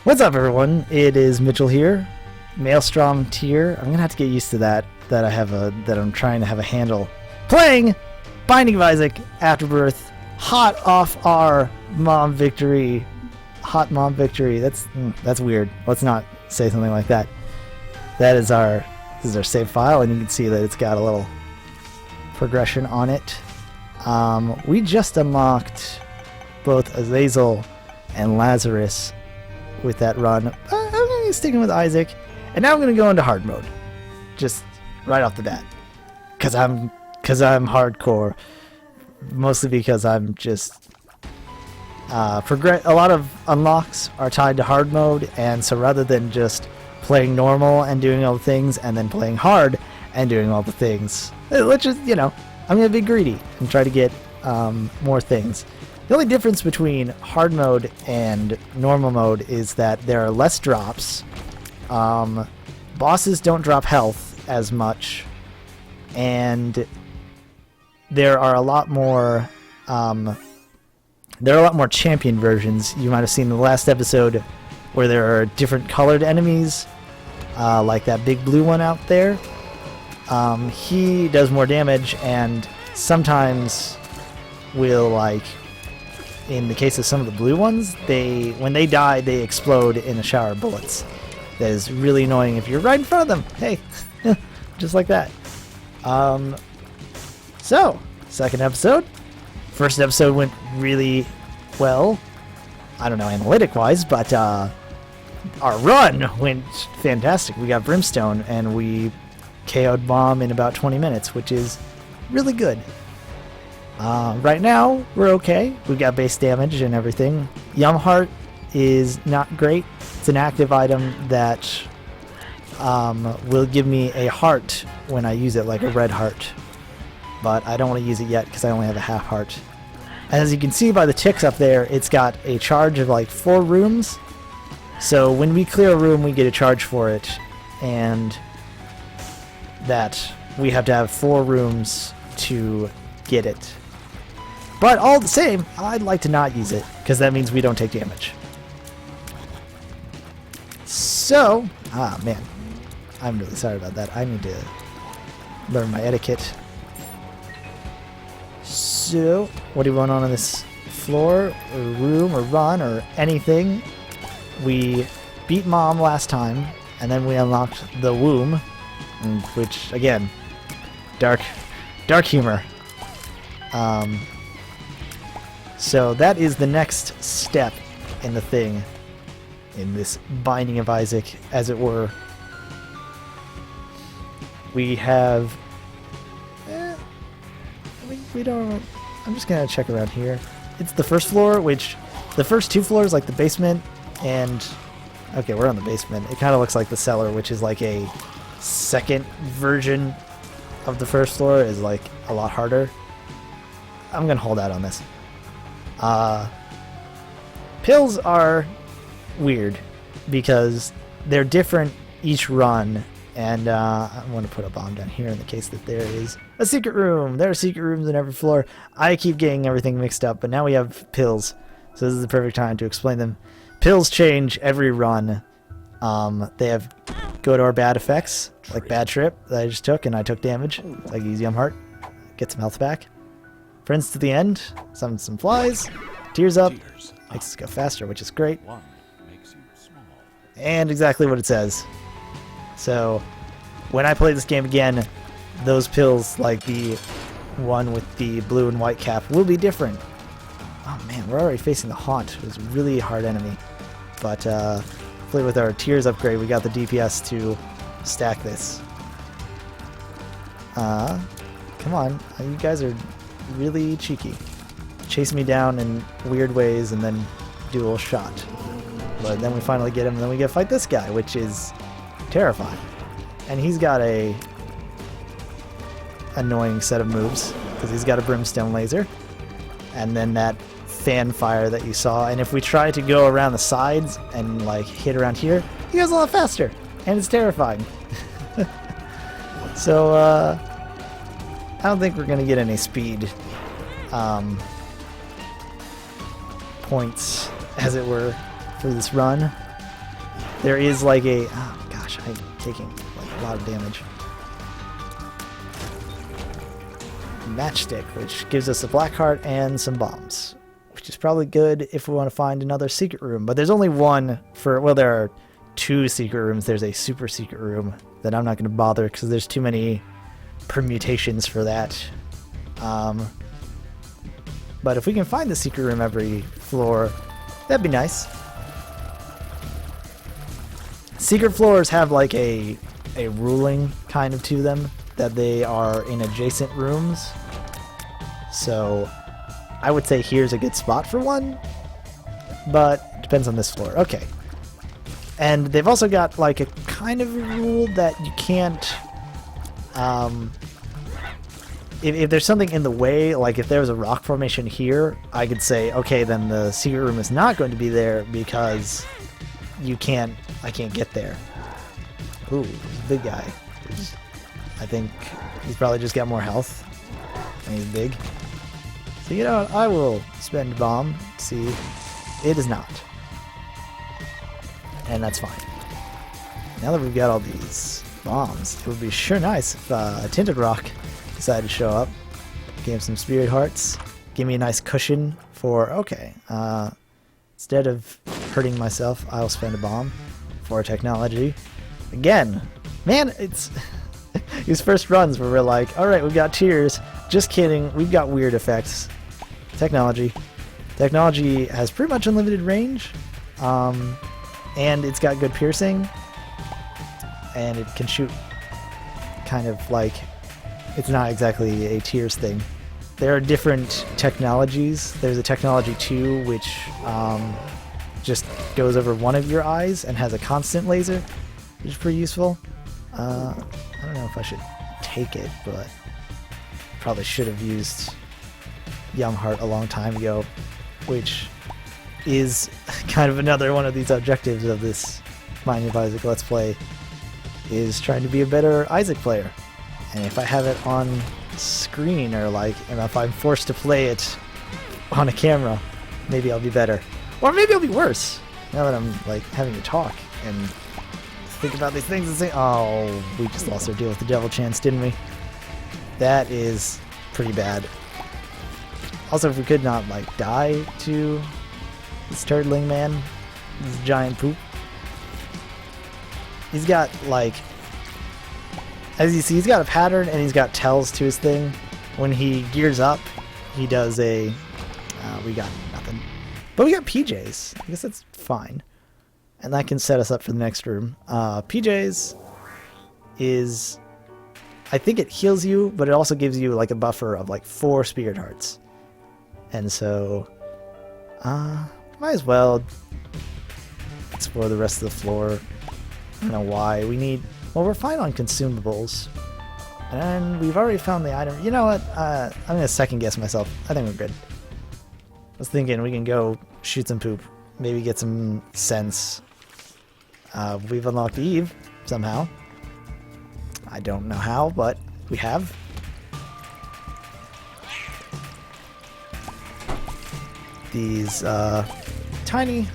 What's up, everyone? It is Mitchell here, MaelstromTier. I'm gonna have to get used to that. That I'm trying to have a handle. Playing Binding of Isaac Afterbirth, hot off our mom victory. Hot mom victory. That's weird. Let's not say something like that. This is our save file, and you can see that it's got a little progression on it. We just unlocked both Azazel and Lazarus with that run. I'm going to be sticking with Isaac, and now I'm going to go into hard mode, just right off the bat, because I'm hardcore, mostly because I'm just a lot of unlocks are tied to hard mode, and so rather than just playing normal and doing all the things and then playing hard and doing all the things, let's just, I'm going to be greedy and try to get more things. The only difference between hard mode and normal mode is that there are less drops. Bosses don't drop health as much, and there are a lot more champion versions. You might have seen the last episode where there are different colored enemies, like that big blue one out there. He does more damage, and sometimes will, like, in the case of some of the blue ones, when they die, they explode in a shower of bullets. That is really annoying if you're right in front of them. Hey, just like that. So, second episode. First episode went really well. I don't know analytic-wise, but our run went fantastic. We got Brimstone, and we KO'd Mom in about 20 minutes, which is really good. Right now, we're okay. We've got base damage and everything. Yum Heart is not great. It's an active item that will give me a heart when I use it, like a red heart. But I don't want to use it yet because I only have a half heart. As you can see by the ticks up there, it's got a charge of like 4 rooms. So when we clear a room, we get a charge for it. And that we have to have 4 rooms to get it. But all the same, I'd like to not use it, because that means we don't take damage. So, man, I'm really sorry about that. I need to learn my etiquette. So, what do we want on this floor, or room, or run, or anything? We beat Mom last time, and then we unlocked the womb, which, again, dark humor. So that is the next step in the thing, in this Binding of Isaac, as it were. We have... we don't... I'm just going to check around here. It's the first floor, which... The first 2 floors, like the basement, and... Okay, we're on the basement. It kind of looks like the cellar, which is like a second version of the first floor, is like a lot harder. I'm going to hold out on this. Pills are weird because they're different each run, and I want to put a bomb down here in the case that there is a secret room. There are secret rooms in every floor. I keep getting everything mixed up, but now we have pills, so this is the perfect time to explain them. Pills change every run. They have good or bad effects, like Bad Trip that I just took, and I took damage, like Easy Yum Heart. Get some health back. Friends to the end, some flies, tears up, makes us go faster, which is great. And exactly what it says. So, when I play this game again, those pills, like the one with the blue and white cap, will be different. Oh man, we're already facing the Haunt, who's a really hard enemy. But, hopefully with our tears upgrade, we got the DPS to stack this. Come on, you guys are really cheeky. Chase me down in weird ways and then do a little shot. But then we finally get him, and then we get to fight this guy, which is terrifying. And he's got a annoying set of moves, because he's got a brimstone laser. And then that fan fire that you saw. And if we try to go around the sides and like hit around here, he goes a lot faster. And it's terrifying. So, I don't think we're going to get any speed points, as it were, for this run. there is like a... Oh gosh, I'm taking like a lot of damage. Matchstick, which gives us a black heart and some bombs, which is probably good if we want to find another secret room. But there's only one for... Well, there are 2 secret rooms. There's a super secret room that I'm not going to bother because there's too many permutations for that. But if we can find the secret room every floor, that'd be nice. Secret floors have like a ruling kind of to them, that they are in adjacent rooms. So I would say here's a good spot for one, but it depends on this floor. Okay. And they've also got like a kind of a rule that you can't... If there's something in the way, like if there was a rock formation here, I could say, okay, then the secret room is not going to be there because I can't get there. Ooh, big guy. I think he's probably just got more health, and he's big. So you know what, I will spend a bomb, see. It is not. And that's fine. Now that we've got all these bombs, it would be sure nice if a Tinted Rock decided to show up. Give him some Spirit Hearts. Give me a nice cushion for... Okay. Instead of hurting myself, I'll spend a bomb for technology. Again, man, it's... These first runs where we're like, alright, we've got tiers. Just kidding, we've got weird effects. Technology. Technology has pretty much unlimited range. And it's got good piercing. And it can shoot kind of like... It's not exactly a tiers thing. There are different technologies. There's a technology 2 which just goes over one of your eyes and has a constant laser, which is pretty useful. I don't know if I should take it, but probably should have used Young Heart a long time ago, which is kind of another one of these objectives of this Binding of Isaac Let's Play, is trying to be a better Isaac player. And if I have it on screen, or like, and if I'm forced to play it on a camera, maybe I'll be better. Or maybe I'll be worse, now that I'm like having to talk and think about these things and say, oh, we just lost our deal with the devil chance, didn't we? That is pretty bad. Also, if we could not like die to this turtling man, this giant poop. He's got like... As you see, he's got a pattern and he's got tells to his thing. When he gears up, he does a... we got nothing. But we got PJs. I guess that's fine. And that can set us up for the next room. PJs is... I think it heals you, but it also gives you like a buffer of like 4 Spirit Hearts. And so... might as well explore the rest of the floor. I don't know why. We need... Well, we're fine on consumables. And we've already found the item. You know what? I'm going to second guess myself. I think we're good. I was thinking we can go shoot some poop. Maybe get some sense. We've unlocked Eve somehow. I don't know how, but we have. These tiny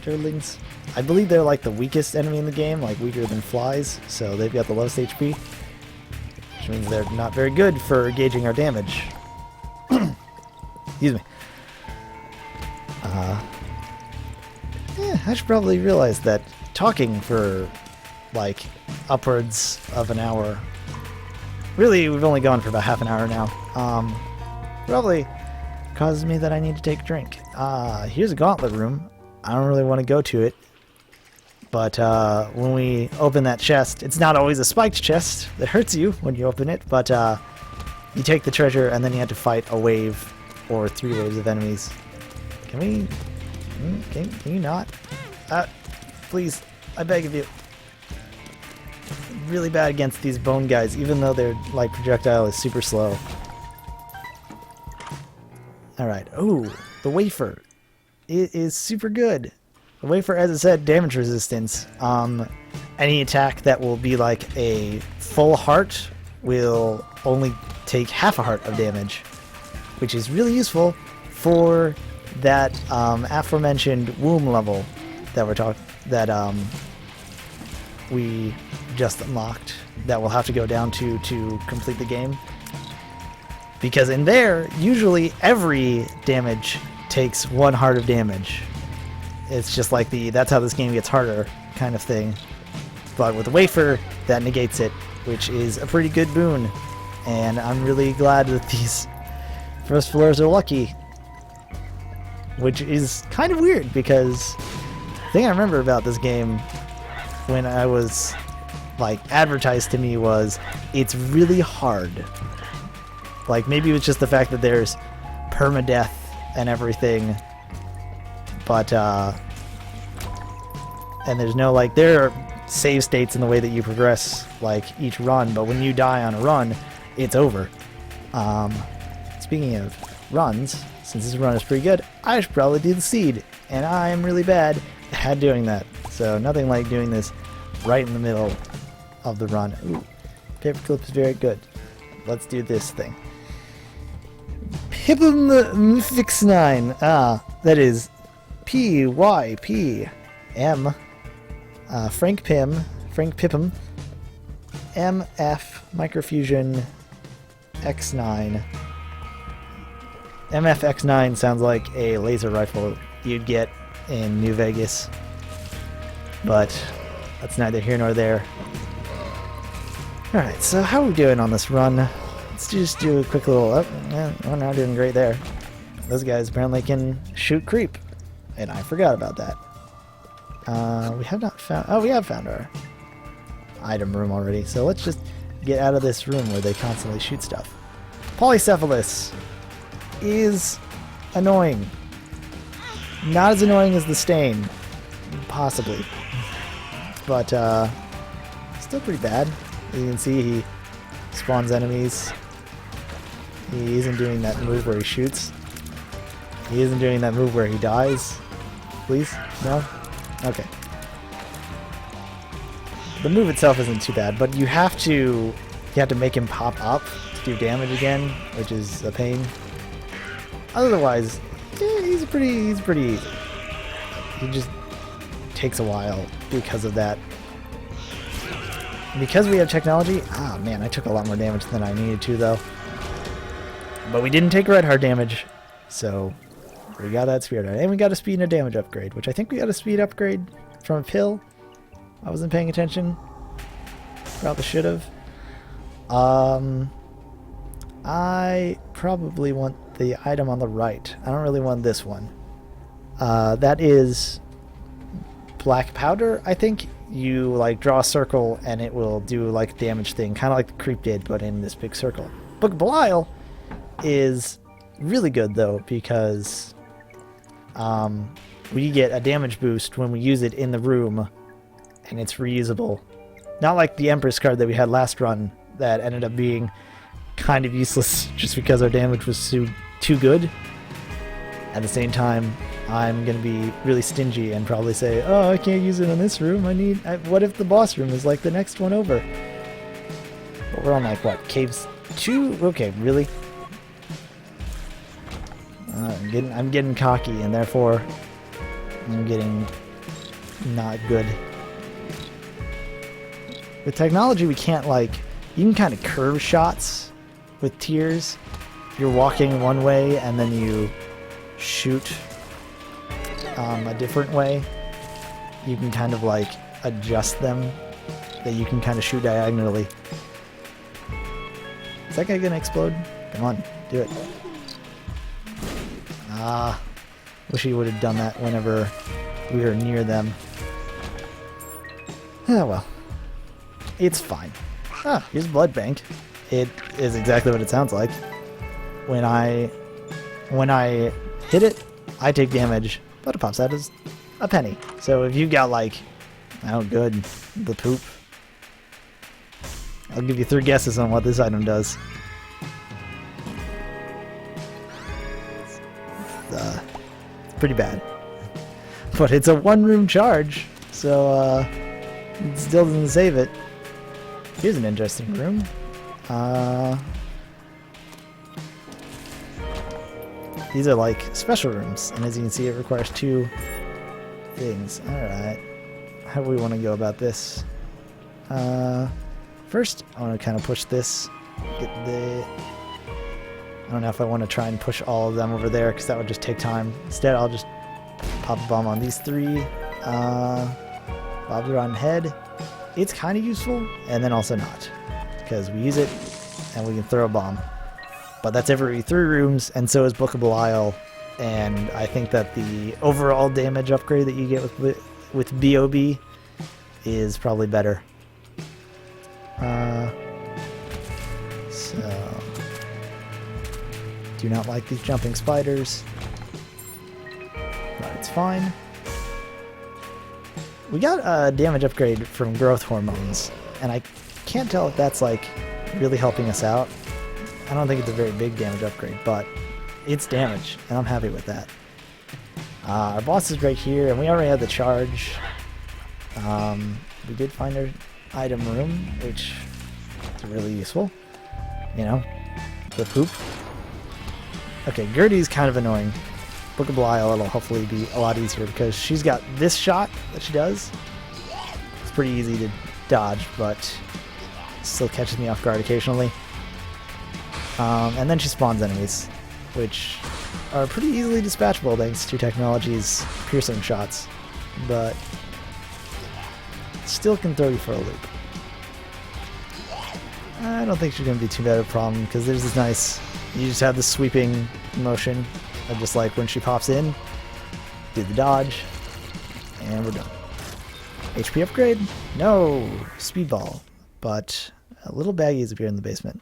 turtlings. I believe they're like the weakest enemy in the game, like weaker than flies, so they've got the lowest HP, which means they're not very good for gauging our damage. Excuse me. Yeah, I should probably realize that talking for like upwards of an hour, really we've only gone for about half an hour now, probably causes me that I need to take a drink. Here's a gauntlet room. I don't really want to go to it. But when we open that chest, it's not always a spiked chest that hurts you when you open it, but you take the treasure and then you have to fight a wave or 3 waves of enemies. Can we... Can you not? Please, I beg of you. Really bad against these bone guys, even though their like projectile is super slow. Alright, ooh, the wafer. It is super good. The wafer, as it said, damage resistance. Any attack that will be like a full heart will only take half a heart of damage, which is really useful for that aforementioned womb level that we're talking. That we just unlocked that we'll have to go down to complete the game. Because in there, usually every damage takes 1 heart of damage. It's just like that's how this game gets harder kind of thing. But with the wafer, that negates it, which is a pretty good boon. And I'm really glad that these first floors are lucky. Which is kind of weird, because the thing I remember about this game when I was, like, advertised to me was, it's really hard. Like, maybe it was just the fact that there's permadeath and everything, but, and there's no, like, there are save states in the way that you progress, like, each run, but when you die on a run, it's over. Speaking of runs, since this run is pretty good, I should probably do the seed, and I'm really bad at doing that. So nothing like doing this right in the middle of the run. Ooh, paperclip is very good. Let's do this thing. PYPM fix 9. That is PYPM. Frank PYPM. MF Microfusion X9. MFX9 sounds like a laser rifle you'd get in New Vegas, but that's neither here nor there. Alright, so how are we doing on this run? Let's just do a quick little... we're not doing great there. Those guys apparently can shoot creep, and I forgot about that. We have not found... Oh, we have found our item room already, so let's just get out of this room where they constantly shoot stuff. Polycephalus is annoying. Not as annoying as the stain, possibly, but still pretty bad. As you can see, he spawns enemies. He isn't doing that move where he shoots. He isn't doing that move where he dies. Please? No? Okay. The move itself isn't too bad, but you have to make him pop up to do damage again, which is a pain. Otherwise, he's pretty easy. He just takes a while because of that. Because we have technology, man, I took a lot more damage than I needed to, though. But we didn't take red heart damage, so we got that spirit heart. And we got a speed and a damage upgrade, which I think we got a speed upgrade from a pill. I wasn't paying attention. Probably should have. I probably want the item on the right. I don't really want this one. That is black powder, I think. You like draw a circle and it will do like a damage thing, kind of like the creep did, but in this big circle. Book of Belial is really good though, because we get a damage boost when we use it in the room, and it's reusable. Not like the Empress card that we had last run that ended up being kind of useless just because our damage was too good. At the same time, I'm going to be really stingy and probably say, oh, I can't use it in this room. What if the boss room is like the next one over? But we're on like, what, caves 2? Okay, really? I'm getting cocky, and therefore I'm getting not good. With technology, we can't like, you can kind of curve shots with tiers. You're walking one way and then you shoot a different way. You can kind of like adjust them, that you can kind of shoot diagonally. Is that guy gonna explode? Come on, do it. Wish he would have done that whenever we were near them. Oh well. It's fine. Here's a blood bank. It is exactly what it sounds like. When I hit it, I take damage, but it pops out as a penny. So if you've got like, oh good, the poop. I'll give you 3 guesses on what this item does. It's pretty bad. But it's a 1-room charge, so it still doesn't save it. Here's an interesting room. These are like special rooms, and as you can see, it requires 2 things. Alright. How do we want to go about this? First, I want to kind of push this. Get the... I don't know if I want to try and push all of them over there, because that would just take time. Instead, I'll just pop a bomb on these three. Bob's Rotten Head. It's kind of useful, and then also not. Because we use it, and we can throw a bomb. But that's every 3 rooms, and so is Bookable Isle. And I think that the overall damage upgrade that you get with BOB is probably better. So... do not like these jumping spiders. But it's fine. We got a damage upgrade from growth hormones, and I can't tell if that's like really helping us out. I don't think it's a very big damage upgrade, but it's damage, and I'm happy with that. Our boss is right here, and we already had the charge. We did find our item room, which is really useful. You know, the poop. Okay, Gertie's kind of annoying. Bookable Isle, it'll hopefully be a lot easier because she's got this shot that she does. It's pretty easy to dodge, but still catches me off guard occasionally. And then she spawns enemies, which are pretty easily dispatchable thanks to technology's piercing shots, but still can throw you for a loop. I don't think she's going to be too bad of a problem because there's this nice... you just have the sweeping motion of just like when she pops in, do the dodge, and we're done. HP upgrade? No! Speedball. But a little baggies appear in the basement.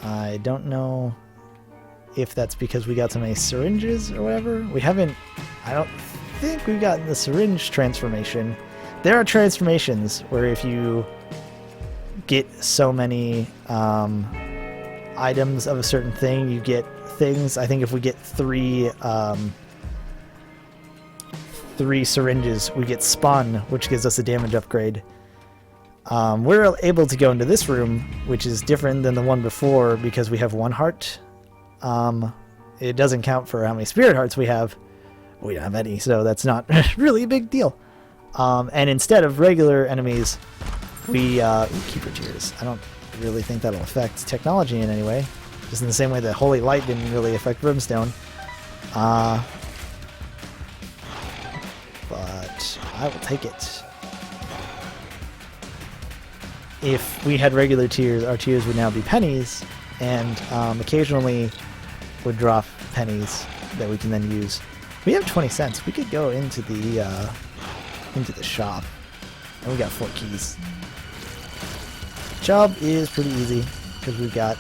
I don't know if that's because we got so many syringes or whatever. We haven't... I don't think we've gotten the syringe transformation. There are transformations where if you get so many items of a certain thing, you get things. I think if we get three syringes, we get spun, which gives us a damage upgrade. We're able to go into this room, which is different than the one before because we have 1 heart. It doesn't count for how many spirit hearts we have. We don't have any, so that's not really a big deal. And instead of regular enemies, we Keeper Tears. I don't really think that'll affect technology in any way. Just in the same way that Holy Light didn't really affect Brimstone. But I will take it. If we had regular tiers, our tiers would now be pennies, and occasionally would drop pennies that we can then use. We have 20 cents. We could go into the shop, and we got 4 keys. Job is pretty easy because we've got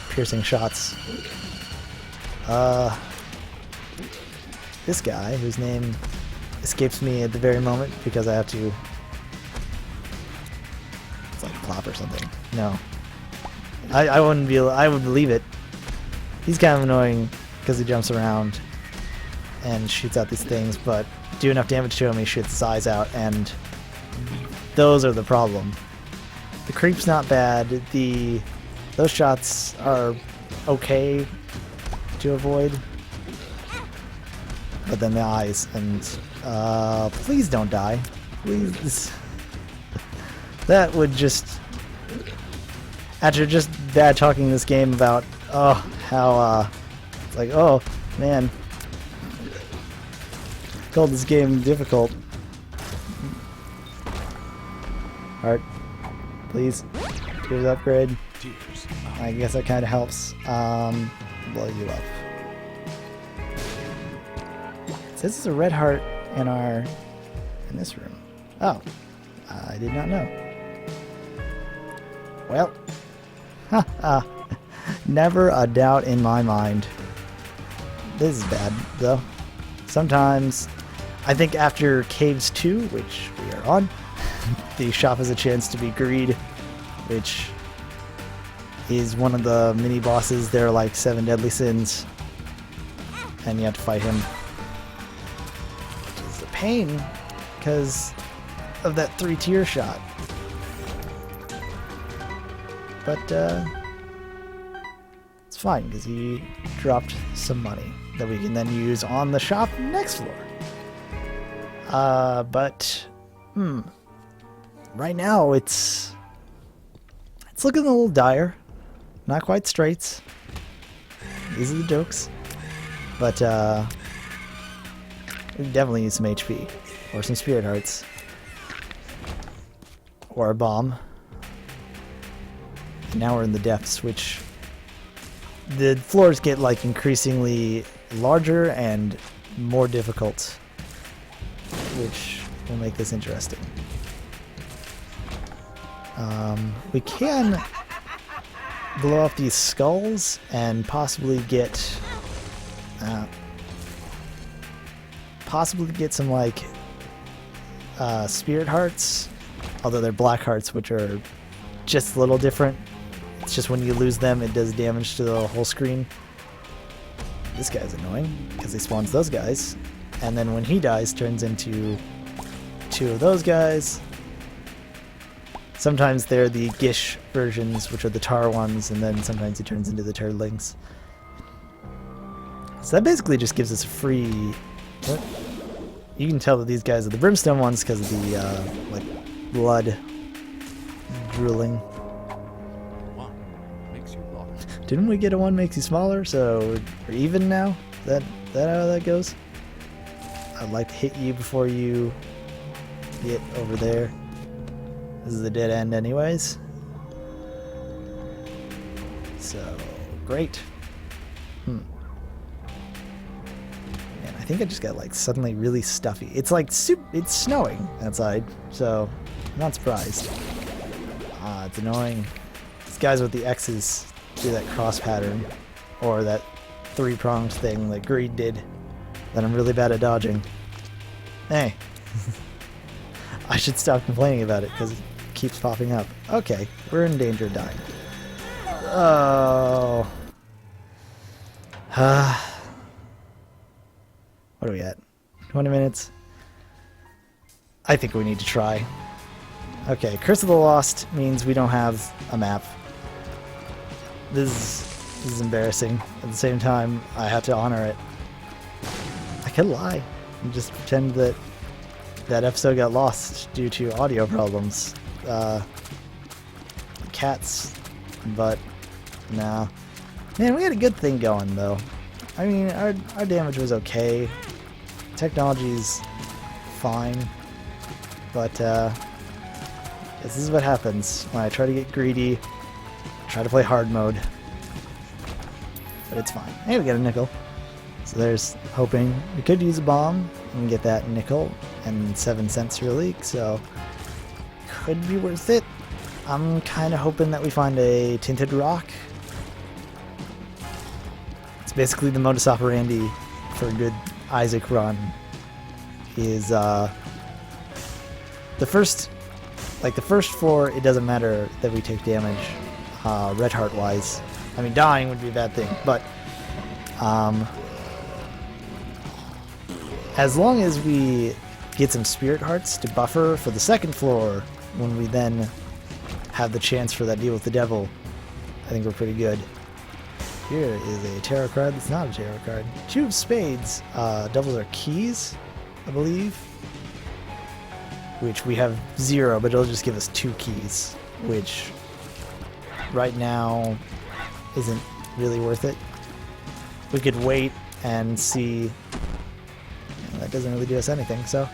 piercing shots. This guy, whose name escapes me at the very moment because I have to... it's like plop or something. No. I wouldn't be... I would believe it. He's kind of annoying because he jumps around and shoots out these things, but do enough damage to him, he shoots his eyes out, and those are the problem. The creep's not bad. Those shots are okay to avoid. But then the eyes, and please don't die. Please. That would just... after just bad talking this game about, how, it's like, oh, man. Called this game difficult. Heart. Please. Tears upgrade. I guess that kind of helps. Blow you up. It says it's a red heart in this room. Oh. I did not know. Well. Haha. Never a doubt in my mind. This is bad, though. Sometimes, I think after Caves 2, which we are on, the shop has a chance to be Greed, which is one of the mini bosses. There are like 7 deadly sins, and you have to fight him. Which is a pain, because of that 3-tier shot. But, it's fine, because he dropped some money that we can then use on the shop next floor. right now it's looking a little dire. Not quite straights. These are the jokes. But we definitely need some HP. Or some spirit hearts. Or a bomb. And now we're in the depths, which the floors get like increasingly larger and more difficult, which will make this interesting. We can blow off these skulls and possibly get some like spirit hearts, although they're black hearts, which are just a little different. It's just when you lose them, it does damage to the whole screen. This guy's annoying because he spawns those guys, and then when he dies, turns into two of those guys. Sometimes they're the Gish versions, which are the tar ones, and then sometimes he turns into the turtlings. So that basically just gives us a free... What? You can tell that these guys are the brimstone ones because of the like blood drooling. One makes you large. Didn't we get a one makes you smaller? So we're even now? Is that how that goes? I'd like to hit you before you get over there. This is a dead end anyways. So, great. Man, I think I just got like suddenly really stuffy. It's like it's snowing outside, so I'm not surprised. It's annoying. These guys with the X's do that cross pattern, or that three-pronged thing that Greed did that I'm really bad at dodging. Hey. I should stop complaining about it because it keeps popping up. Okay, we're in danger of dying. Oh. What are we at? 20 minutes? I think we need to try. Okay, Curse of the Lost means we don't have a map. This is embarrassing. At the same time, I have to honor it. I could lie and just pretend that that episode got lost due to audio problems. Cats, but nah. Man, we had a good thing going though. I mean, our damage was okay. Technology's fine, but this is what happens when I try to get greedy. Try to play hard mode, but it's fine. Hey, we got a nickel. So there's hoping we could use a bomb and get that nickel and 7 cents really, so could be worth it. I'm kind of hoping that we find a tinted rock. It's basically the modus operandi for a good Isaac run. Is the first floor, it doesn't matter that we take damage, red heart wise. I mean, dying would be a bad thing, but as long as we get some spirit hearts to buffer for the second floor, when we then have the chance for that deal with the devil, I think we're pretty good. Here is a tarot card that's not a tarot card. 2 of spades. Devils are keys, I believe. Which we have 0, but it'll just give us 2 keys, which right now isn't really worth it. We could wait and see. That doesn't really do us anything, so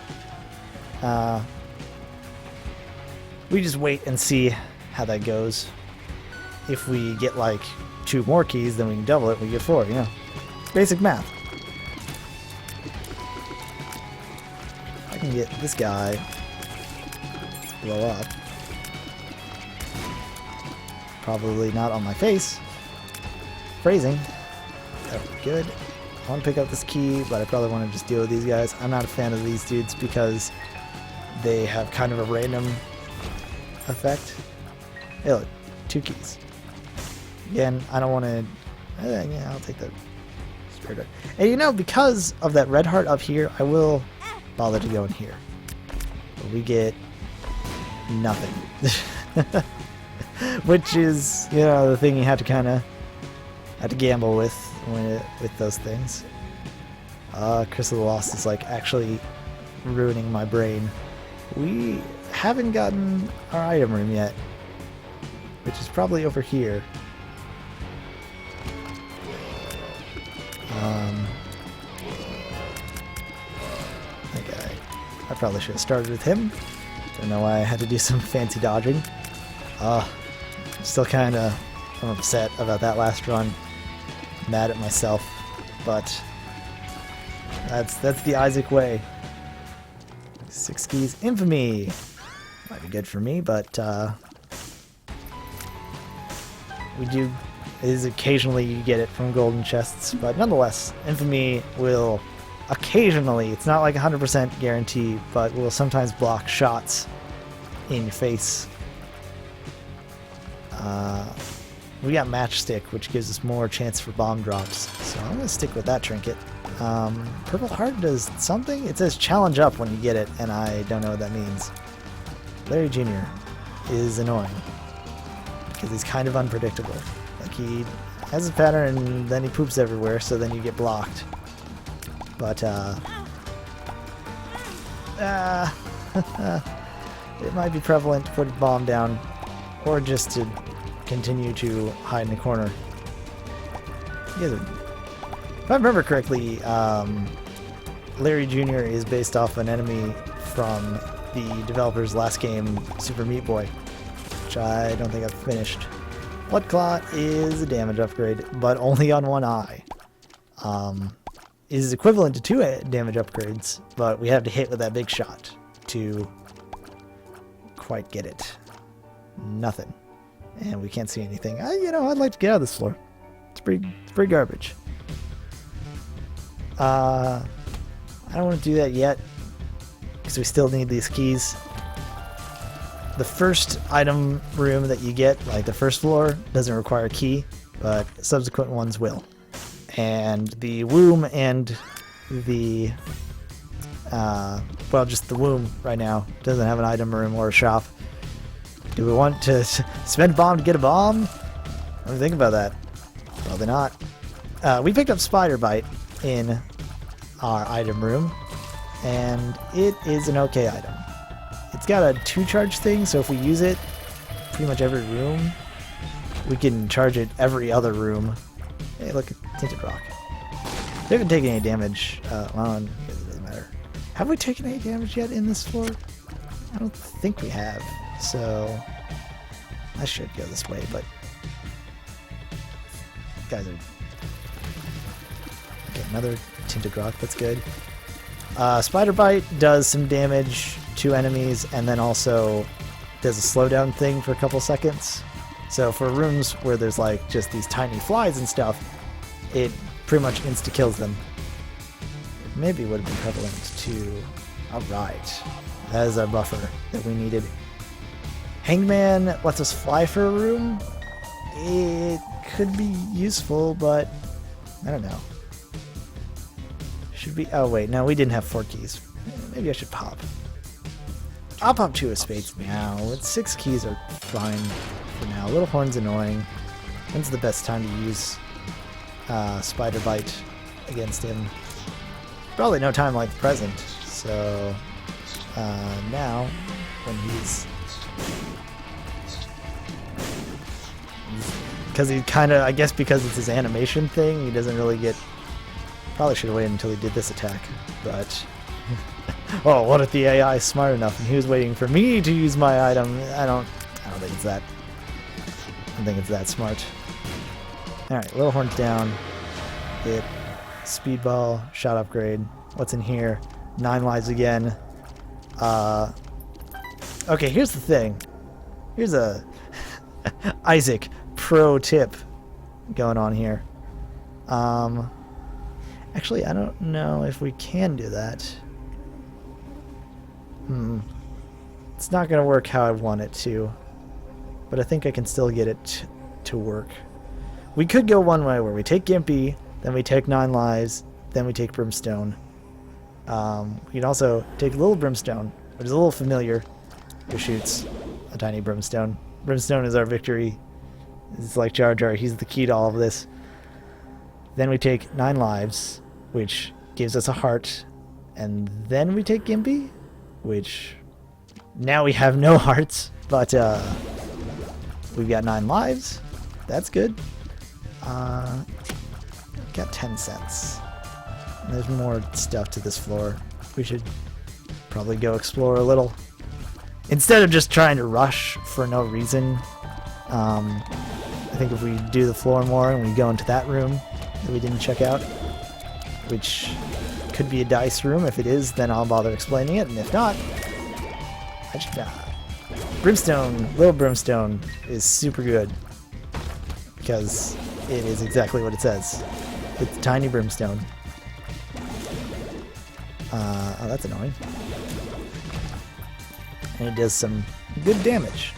we just wait and see how that goes. If we get like 2 more keys, then we can double it, we get 4, you know. Basic math. I can get this guy to blow up. Probably not on my face. Phrasing. That would be good. I want to pick up this key, but I probably want to just deal with these guys. I'm not a fan of these dudes because they have kind of a random effect. Hey look, 2 keys. Again, I don't want to... yeah, I'll take the spirit heart. And you know, because of that red heart up here, I will bother to go in here. But we get nothing. Which is, you know, the thing you have to kind of gamble with those things. Curse of the Lost is like actually ruining my brain. We haven't gotten our item room yet, which is probably over here. Okay, I probably should have started with him. Don't know why I had to do some fancy dodging. Still kind of I'm upset about that last run. Mad at myself, but that's the Isaac way. 6 keys infamy might be good for me, but we do is occasionally you get it from golden chests, but nonetheless, infamy will occasionally, it's not like 100% guarantee, but will sometimes block shots in your face. We got matchstick, which gives us more chance for bomb drops, so I'm gonna stick with that trinket. Purple heart does something. It says challenge up when you get it, and I don't know what that means. Larry Jr. is annoying because he's kind of unpredictable. Like, he has a pattern and then he poops everywhere, so then you get blocked. But it might be prevalent to put a bomb down, or just to continue to hide in the corner. If I remember correctly, Larry Jr. is based off an enemy from the developer's last game, Super Meat Boy, which I don't think I've finished. Blood Clot is a damage upgrade, but only on one eye. Is equivalent to 2 damage upgrades, but we have to hit with that big shot to quite get it. Nothing. And we can't see anything. I'd like to get out of this floor. It's pretty garbage. I don't want to do that yet, because we still need these keys. The first item room that you get, like the first floor, doesn't require a key, but subsequent ones will. And the womb and the, just the womb right now doesn't have an item room or a shop. Do we want to spend a bomb to get a bomb? What do you think about that? Probably not. We picked up Spider Bite in our item room, and it is an okay item. It's got a 2-charge thing, so if we use it pretty much every room, we can charge it every other room. Hey, look, Tinted Rock. We haven't taken any damage. Well, it doesn't matter. Have we taken any damage yet in this floor? I don't think we have, so I should go this way, but guys are... Okay, another Tinted Rock, that's good. Spider Bite does some damage to enemies, and then also does a slowdown thing for a couple seconds. So for rooms where there's like just these tiny flies and stuff, it pretty much insta-kills them. It maybe would have been prevalent to... Alright. That is our buffer that we needed. Hangman lets us fly for a room. It could be useful, but I don't know. Should be... Oh wait, no, we didn't have 4 keys. Maybe I should pop. I'll pop 2 of spades now. With 6 keys are fine for now. Little Horn's annoying. When's the best time to use Spider Bite against him? Probably no time like the present. So now, when he's... Because he kind of... I guess because it's his animation thing, he doesn't really get... Probably should have waited until he did this attack, but... Oh, what if the AI is smart enough and he was waiting for me to use my item? I don't think it's that... I don't think it's that smart. Alright, Little Horn's down. Hit. Speedball. Shot upgrade. What's in here? 9 lives again. Okay, here's the thing. Here's a... Isaac pro tip going on here. Actually, I don't know if we can do that. It's not going to work how I want it to, but I think I can still get it to work. We could go one way where we take Gimpy, then we take 9 lives, then we take Brimstone. We can also take Little Brimstone, which is a little familiar, who shoots a tiny Brimstone. Brimstone is our victory. It's like Jar Jar, he's the key to all of this. Then we take 9 lives, which gives us a heart, and then we take Gimpy, which Now we have no hearts, but we've got 9 lives. That's good. Got 10 cents. And there's more stuff to this floor. We should probably go explore a little. Instead of just trying to rush for no reason, I think if we do the floor more and we go into that room that we didn't check out, which could be a dice room. If it is, then I'll bother explaining it, and if not, I should Brimstone, Little Brimstone is super good because it is exactly what it says. It's tiny brimstone. Oh, that's annoying. And it does some good damage.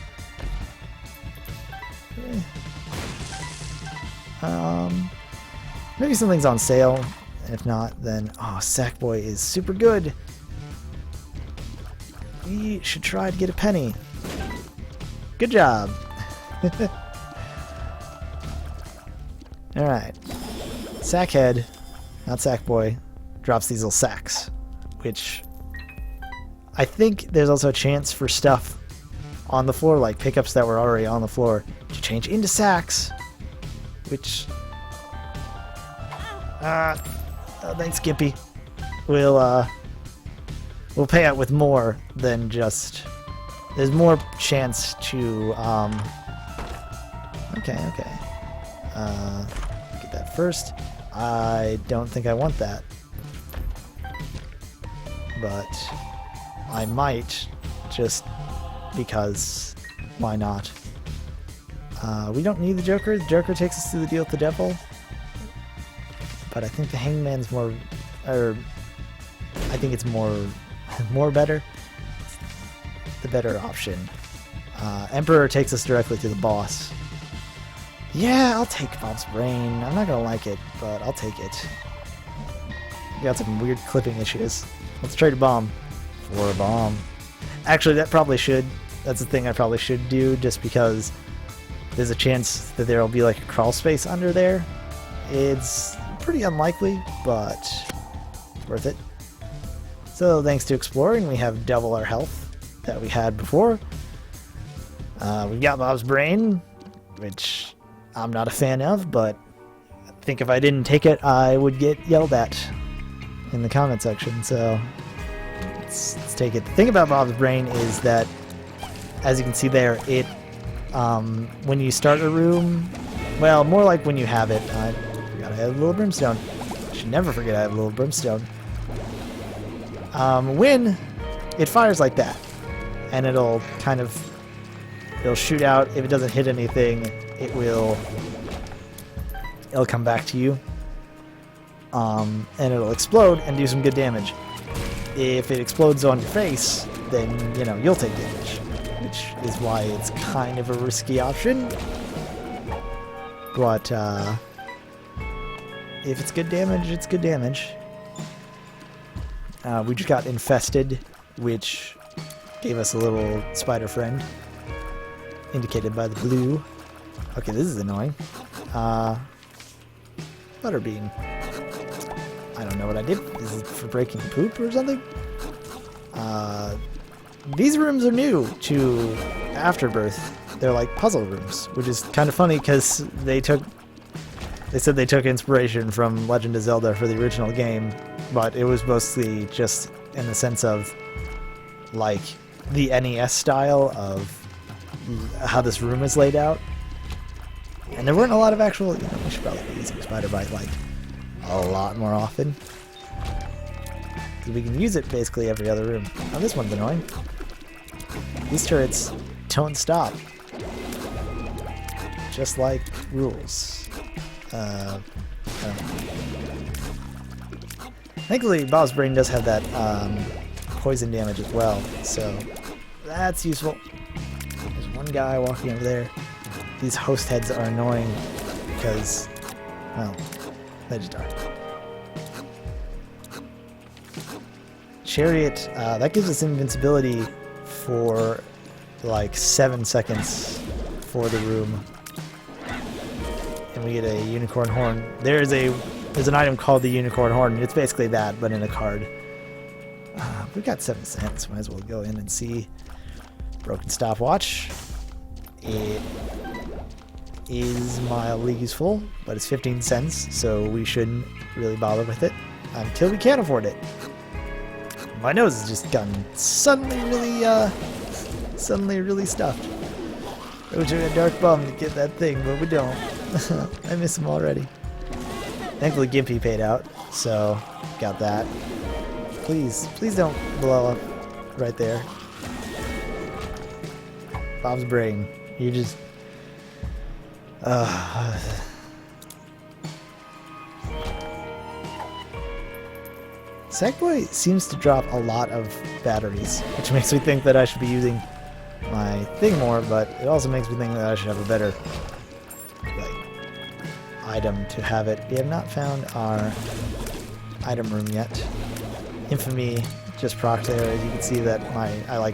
Maybe something's on sale. If not, then Sackboy is super good. We should try to get a penny. Good job. Alright. Sackhead, not Sackboy, drops these little sacks, which I think there's also a chance for stuff on the floor, like pickups that were already on the floor, to change into sacks, which thanks, Skippy. We'll pay out with more than just. There's more chance to okay. Get that first. I don't think I want that, but I might, just because. Why not? We don't need the Joker. The Joker takes us to the deal with the devil. But I think the Hangman's more, or I think it's more better. The better option. Emperor takes us directly to the boss. Yeah, I'll take Bob's Brain. I'm not gonna like it, but I'll take it. We got some weird clipping issues. Let's trade a bomb for a bomb. Actually, that's the thing I probably should do, just because there's a chance that there'll be like a crawl space under there. It's pretty unlikely, but it's worth it. So thanks to exploring, we have double our health that we had before. We've got Bob's Brain, which I'm not a fan of, but I think if I didn't take it, I would get yelled at in the comment section, so let's take it. The thing about Bob's Brain is that, as you can see there, it when you start a room, well, more like when you have it, I forgot I have a little brimstone. I should never forget I have a little brimstone. When it fires like that, and it'll shoot out. If it doesn't hit anything, it'll come back to you, and it'll explode and do some good damage. If it explodes on your face, then you'll take damage, which is why it's kind of a risky option. But if it's good damage, it's good damage. We just got infested, which gave us a little spider friend, indicated by the blue. Okay, this is annoying. Butterbean. I don't know what I did. Is it for breaking poop or something? These rooms are new to Afterbirth. They're like puzzle rooms, which is kind of funny because they said they took inspiration from Legend of Zelda for the original game, but it was mostly just in the sense of like the NES style of how this room is laid out. And there weren't a lot of actual, we should probably be using Spider Bite like a lot more often, because we can use it basically every other room. Now this one's annoying. These turrets don't stop, just like rules. I don't know. Thankfully, Bob's Brain does have that poison damage as well, so that's useful. There's one guy walking over there. These host heads are annoying because, well, they just are. Chariot, that gives us invincibility for like 7 seconds for the room. And we get a unicorn horn. There's an item called the unicorn horn. It's basically that, but in a card. We've got 7 cents. Might as well go in and see Broken stopwatch. It is mildly useful, but it's 15 cents, so we shouldn't really bother with it until we can't afford it. My nose has just gotten suddenly really stuffed. I wish I had a dark bum to get that thing, but we don't. I miss him already. Thankfully Gimpy paid out, so got that. Please don't blow up right there. Bob's brain. You just... Sackboy seems to drop a lot of batteries, which makes me think that I should be using my thing more, but it also makes me think that I should have a better item to have it. We have not found our item room yet. Infamy just proc there. As you can see that I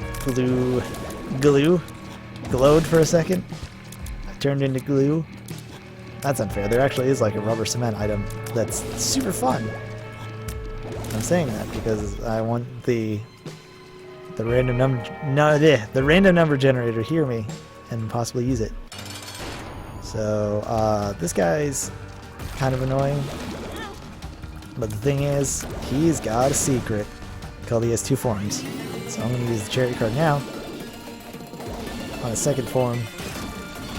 glowed for a second. I turned into glue. That's unfair. There actually is like a rubber cement item that's super fun. I'm saying that because I want the random number generator to hear me and possibly use it. So this guy's kind of annoying, but the thing is, he's got a secret called he has 2 forms. So I'm going to use the cherry card now on a second form,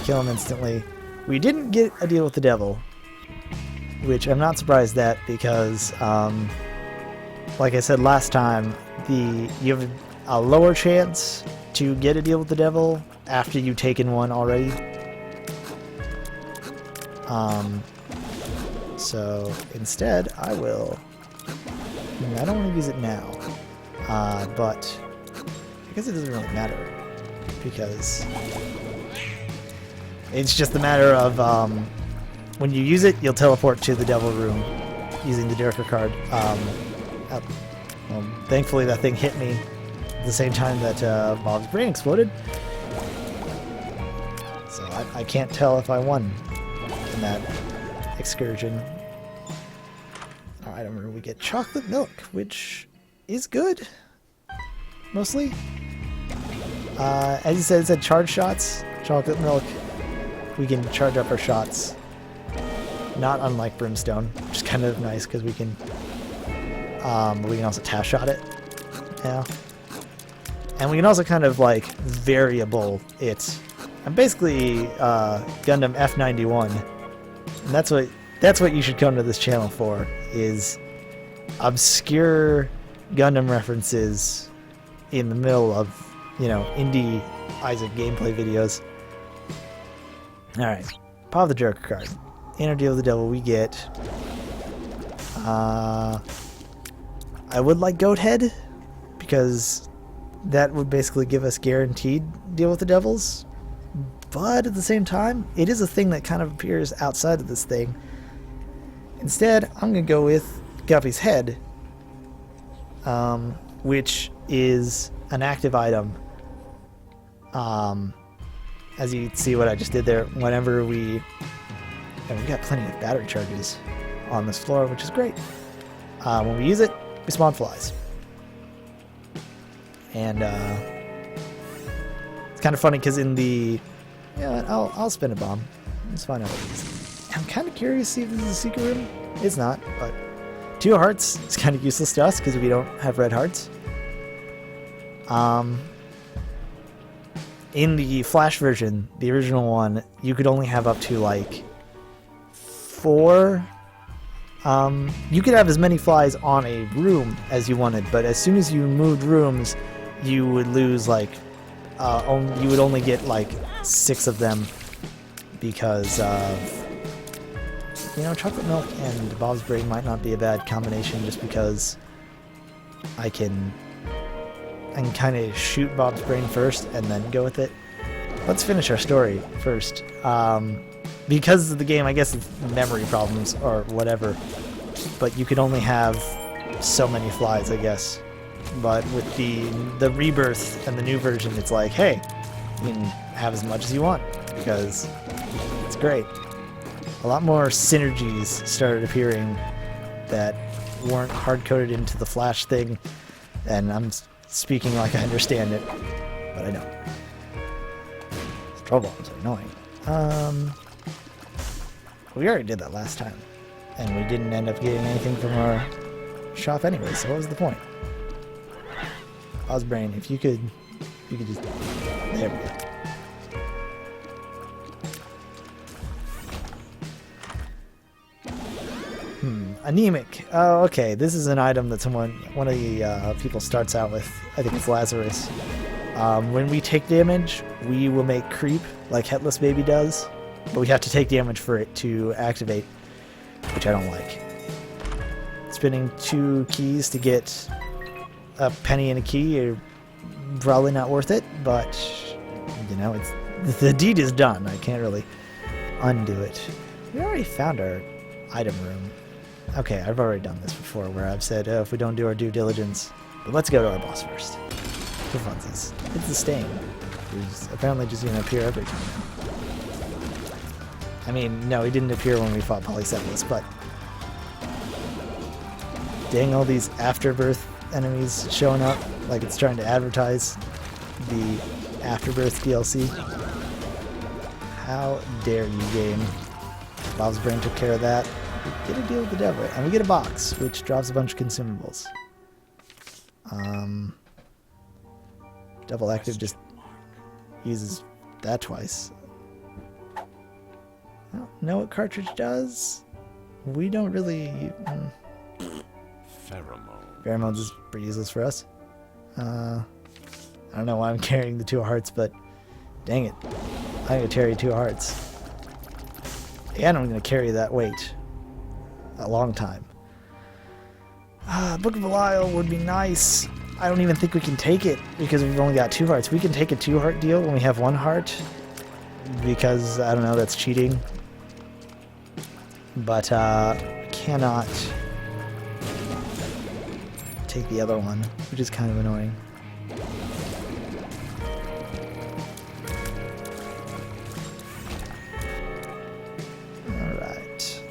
kill him instantly. We didn't get a deal with the devil, which I'm not surprised at because, like I said last time, you have a lower chance to get a deal with the devil after you've taken one already. So instead, I don't want to use it now, but I guess it doesn't really matter because it's just a matter of when you use it, you'll teleport to the devil room using the Darker card. Well, thankfully that thing hit me at the same time that Bob's brain exploded. So I can't tell if I won in that excursion. Alright, I'm gonna get chocolate milk, which is good. Mostly. As you said, it said charge shots. Chocolate milk. We can charge up our shots. Not unlike Brimstone, which is kind of nice because we can also task shot it. Yeah. And we can also kind of like variable it. I'm basically Gundam F91. And that's what you should come to this channel for, is obscure Gundam references in the middle of, indie Isaac gameplay videos. Alright. Pop the Joker card. Inner deal with the devil we get. I would like Goat Head, because that would basically give us guaranteed deal with the devils. But at the same time, it is a thing that kind of appears outside of this thing. Instead, I'm going to go with Guppy's Head, which is an active item. As you can see what I just did there, whenever we got plenty of battery charges on this floor, which is great. When we use it, we spawn flies. And it's kind of funny because in the... I'll spin a bomb. Let's find out what it is. I'm kind of curious to see if this is a secret room. It's not, but 2 hearts is kind of useless to us because we don't have red hearts. In the Flash version, the original one, you could only have up to like 4. You could have as many flies on a room as you wanted, but as soon as you moved rooms, you would lose like you would only get like 6 of them because of chocolate milk and Bob's brain might not be a bad combination just because I can kind of shoot Bob's brain first and then go with it. Let's finish our story first. Because of the game, I guess it's memory problems or whatever, but you could only have so many flies, I guess. But with the rebirth and the new version, it's like, hey, you can have as much as you want because it's great. A lot more synergies started appearing that weren't hard-coded into the Flash thing, and I'm speaking like I understand it. but I don't. Troll bombs are annoying. We already did that last time, and we didn't end up getting anything from our shop anyway, so what was the point? Osbrain, if you could just... There we go. Anemic. Oh, okay. This is an item that one of the people starts out with. I think it's Lazarus. When we take damage, we will make creep, like Headless Baby does, but we have to take damage for it to activate, which I don't like. Spinning 2 keys to get a penny and a key are probably not worth it, but, you know, the deed is done. I can't really undo it. We already found our item room. Okay, I've already done this before, where I've said, oh, if we don't do our due diligence, but let's go to our boss first. For funsies. It's the Stain, who's apparently just going to appear every time now. I mean, no, he didn't appear when we fought Polycephalus, but... Dang, all these Afterbirth enemies showing up, like it's trying to advertise the Afterbirth DLC. How dare you, game. Bob's Brain took care of that. We get a deal with the devil, and we get a box, which drops a bunch of consumables. Double active just uses that twice. I don't know what cartridge does. We don't really... Pheromones is pretty useless for us. I don't know why I'm carrying the 2 hearts, but dang it. I'm going to carry 2 hearts. And I'm going to carry that weight a long time. Book of Belial would be nice. I don't even think we can take it because we've only got 2 hearts. We can take a 2-heart deal when we have 1 heart because, I don't know, that's cheating. But cannot take the other one, which is kind of annoying. Alright.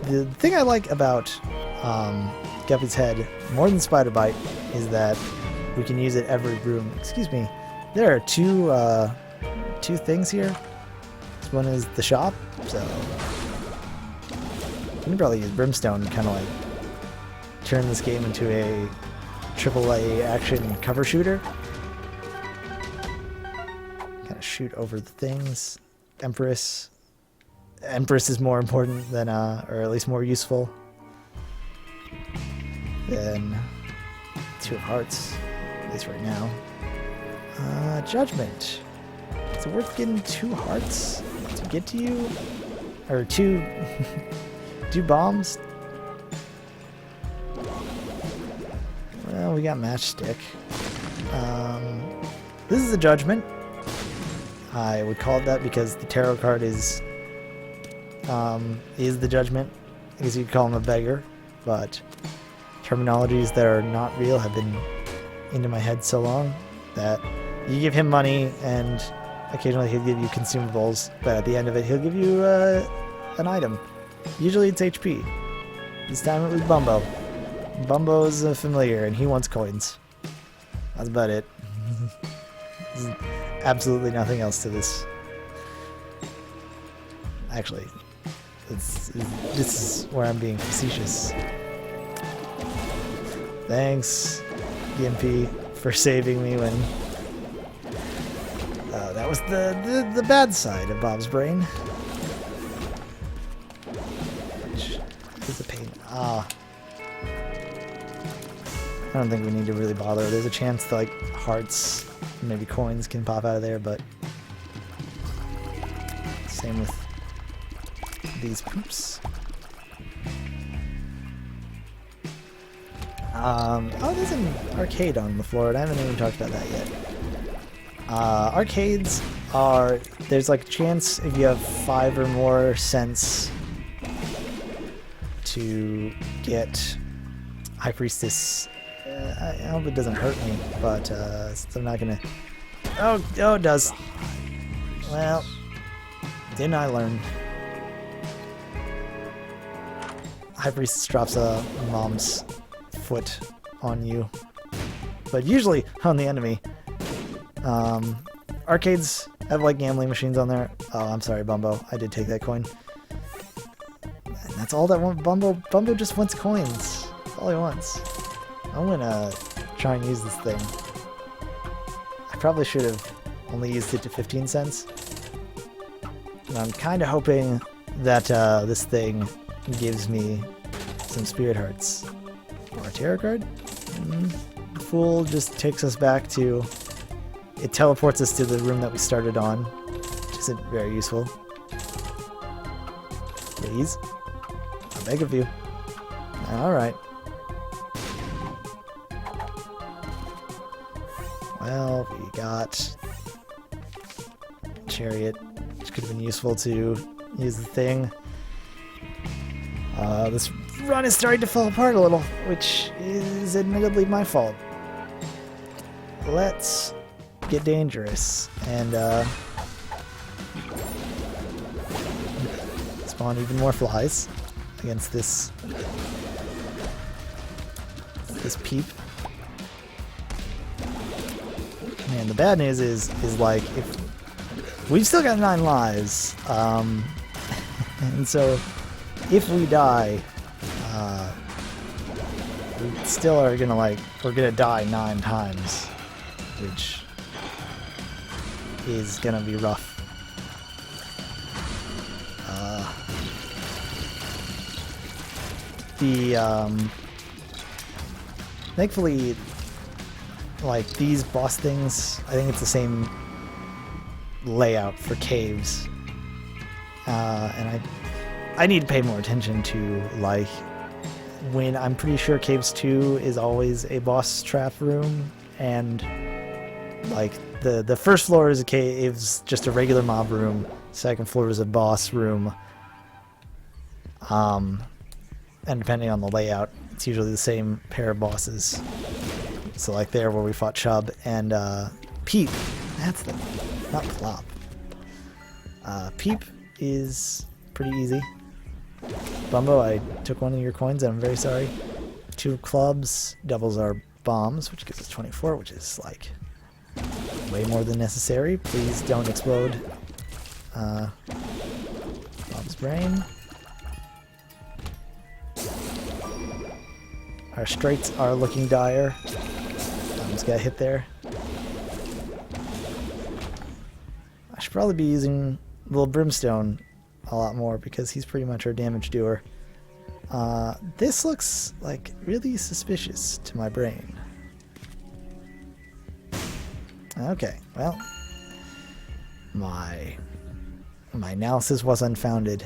The thing I like about Guppy's Head, more than Spider Bite, is that we can use it every room. Excuse me. There are 2 things here. This one is the shop, so we can probably use Brimstone and kind of like turn this game into a AAA action cover shooter. Kind of shoot over the things. Empress is more important than, or at least more useful than 2 of Hearts, at least right now. Judgment. Is it worth getting 2 hearts to get to you? Or 2 bombs? Well, we got Matchstick. This is a Judgment. I would call it that because the tarot card is the Judgment. I guess you could call him a beggar, but terminologies that are not real have been into my head so long that you give him money and occasionally he'll give you consumables, but at the end of it he'll give you an item. Usually it's HP. This time it was Bumbo. Bumbo's a familiar and he wants coins. That's about it. There's absolutely nothing else to this. Actually, this is where I'm being facetious. Thanks, DMP, for saving me when... that was the bad side of Bob's Brain. Which is a pain. I don't think we need to really bother. There's a chance that, like, hearts, maybe coins can pop out of there, but... Same with these poops. Oh, there's an arcade on the floor, and I haven't even talked about that yet. Arcades are... There's, like, a chance if you have 5 or more cents to get High Priestess. I hope it doesn't hurt me, but since I'm not gonna... Oh, it does. Well, didn't I learn? High Priestess drops a mom's foot on you but usually on the enemy. Arcades have like gambling machines on there. Oh, I'm sorry, Bumbo. I did take that coin. And that's all that Bumbo just wants coins. That's all he wants. I'm gonna try and use this thing. I probably should have only used it to 15 cents. And I'm kind of hoping that this thing gives me some spirit hearts. Or a tarot card? The Fool just takes us back to... It teleports us to the room that we started on, which isn't very useful. Please? I beg of you. Alright. Well, we got Chariot, which could have been useful to use the thing. This run is starting to fall apart a little, which is admittedly my fault. Let's get dangerous and spawn even more flies against this peep. Man, the bad news is like if we've still got 9 lives, and so if we die, we still are gonna we're gonna die 9 times, which is gonna be rough. Thankfully, like these boss things, I think it's the same layout for caves, and I need to pay more attention to like when I'm pretty sure Caves 2 is always a boss trap room, and like the first floor is a cave's just a regular mob room, second floor is a boss room, and depending on the layout, it's usually the same pair of bosses. So like there where we fought Chubb and Peep, that's the not Plop. Peep is pretty easy. Bumbo, I took one of your coins and I'm very sorry. 2 clubs doubles our bombs, which gives us 24, which is like way more than necessary. Please don't explode Bob's brain. Our straights are looking dire. Almost got hit there. I should probably be using Little Brimstone a lot more because he's pretty much our damage doer. This looks like really suspicious to my brain. Okay, well, my analysis was unfounded.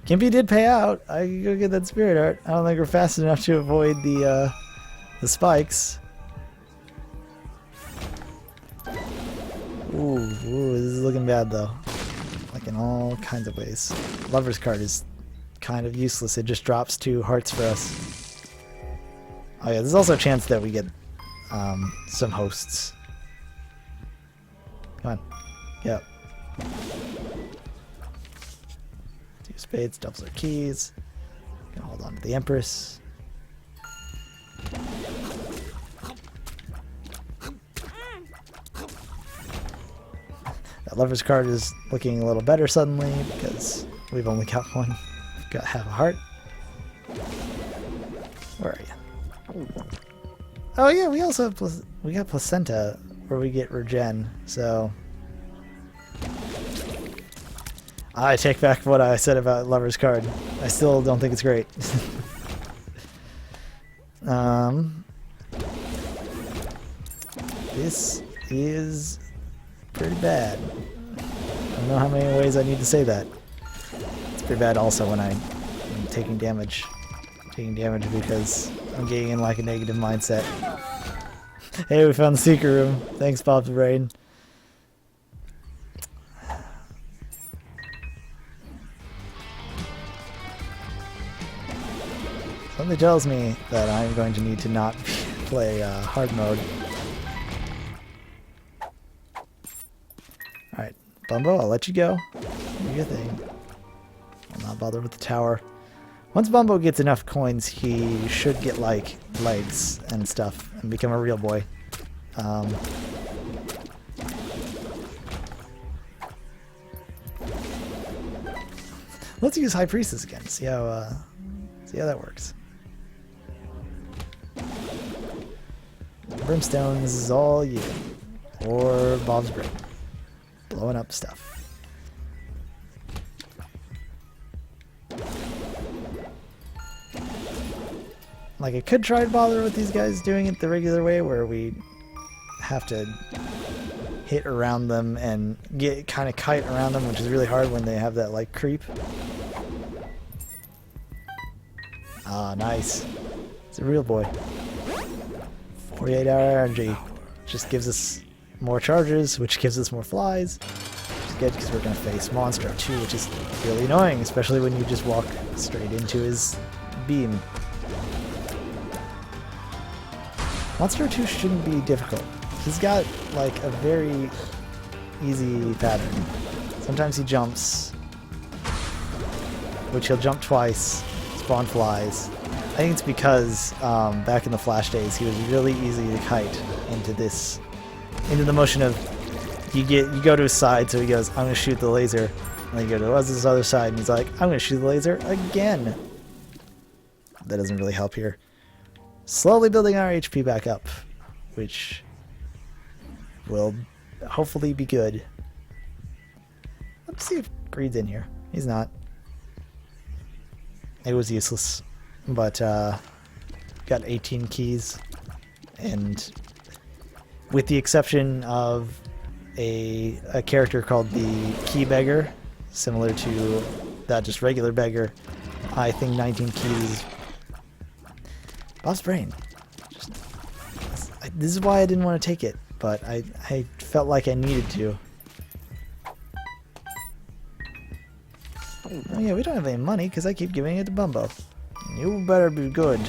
Gimpy did pay out. I can go get that spirit art. I don't think we're fast enough to avoid the spikes. Ooh, this is looking bad though. Like in all kinds of ways. Lover's card is kind of useless. It just drops 2 hearts for us. Oh yeah, there's also a chance that we get some hosts. Come on. Yep. 2 spades, doubles our keys. Gonna hold on to the Empress. That Lover's card is looking a little better suddenly because we've only got one. We've got half a heart. Where are you? Oh yeah, we also have we got Placenta where we get regen. So I take back what I said about Lover's card. I still don't think it's great. This is pretty bad. I don't know how many ways I need to say that. It's pretty bad also when I'm taking damage. Taking damage because I'm getting in like a negative mindset. Hey, we found the secret room. Thanks, Bob's brain. Something tells me that I'm going to need to not play hard mode. Alright, Bumbo, I'll let you go. Do your thing. I'll not bother with the tower. Once Bumbo gets enough coins, he should get, like, legs and stuff and become a real boy. Let's use High Priestess again. See how that works. Brimstone, this is all you. Or Bob's Brain. Blowing up stuff. Like, I could try to bother with these guys doing it the regular way, where we have to hit around them and get kind of kite around them, which is really hard when they have that, like, creep. Ah, nice. It's a real boy. 48-hour energy. Just gives us more charges, which gives us more flies. Which is good, because we're going to face Monstro too, which is really annoying, especially when you just walk straight into his beam. Monstro 2 shouldn't be difficult. He's got, like, a very easy pattern. Sometimes he jumps, which he'll jump twice, spawn flies. I think it's because back in the Flash days, he was really easy to kite into the motion of you go to his side, so he goes, I'm gonna shoot the laser, and then you go to his other side, and he's like, I'm gonna shoot the laser again. That doesn't really help here. Slowly building our HP back up, which will hopefully be good. Let's see if Greed's in here. He's not. It was useless, but got 18 keys, and with the exception of a character called the Key Beggar, similar to that just regular beggar, I think 19 keys. Bob's Brain. This is why I didn't want to take it, but I felt like I needed to. Oh yeah, we don't have any money because I keep giving it to Bumbo. You better be good.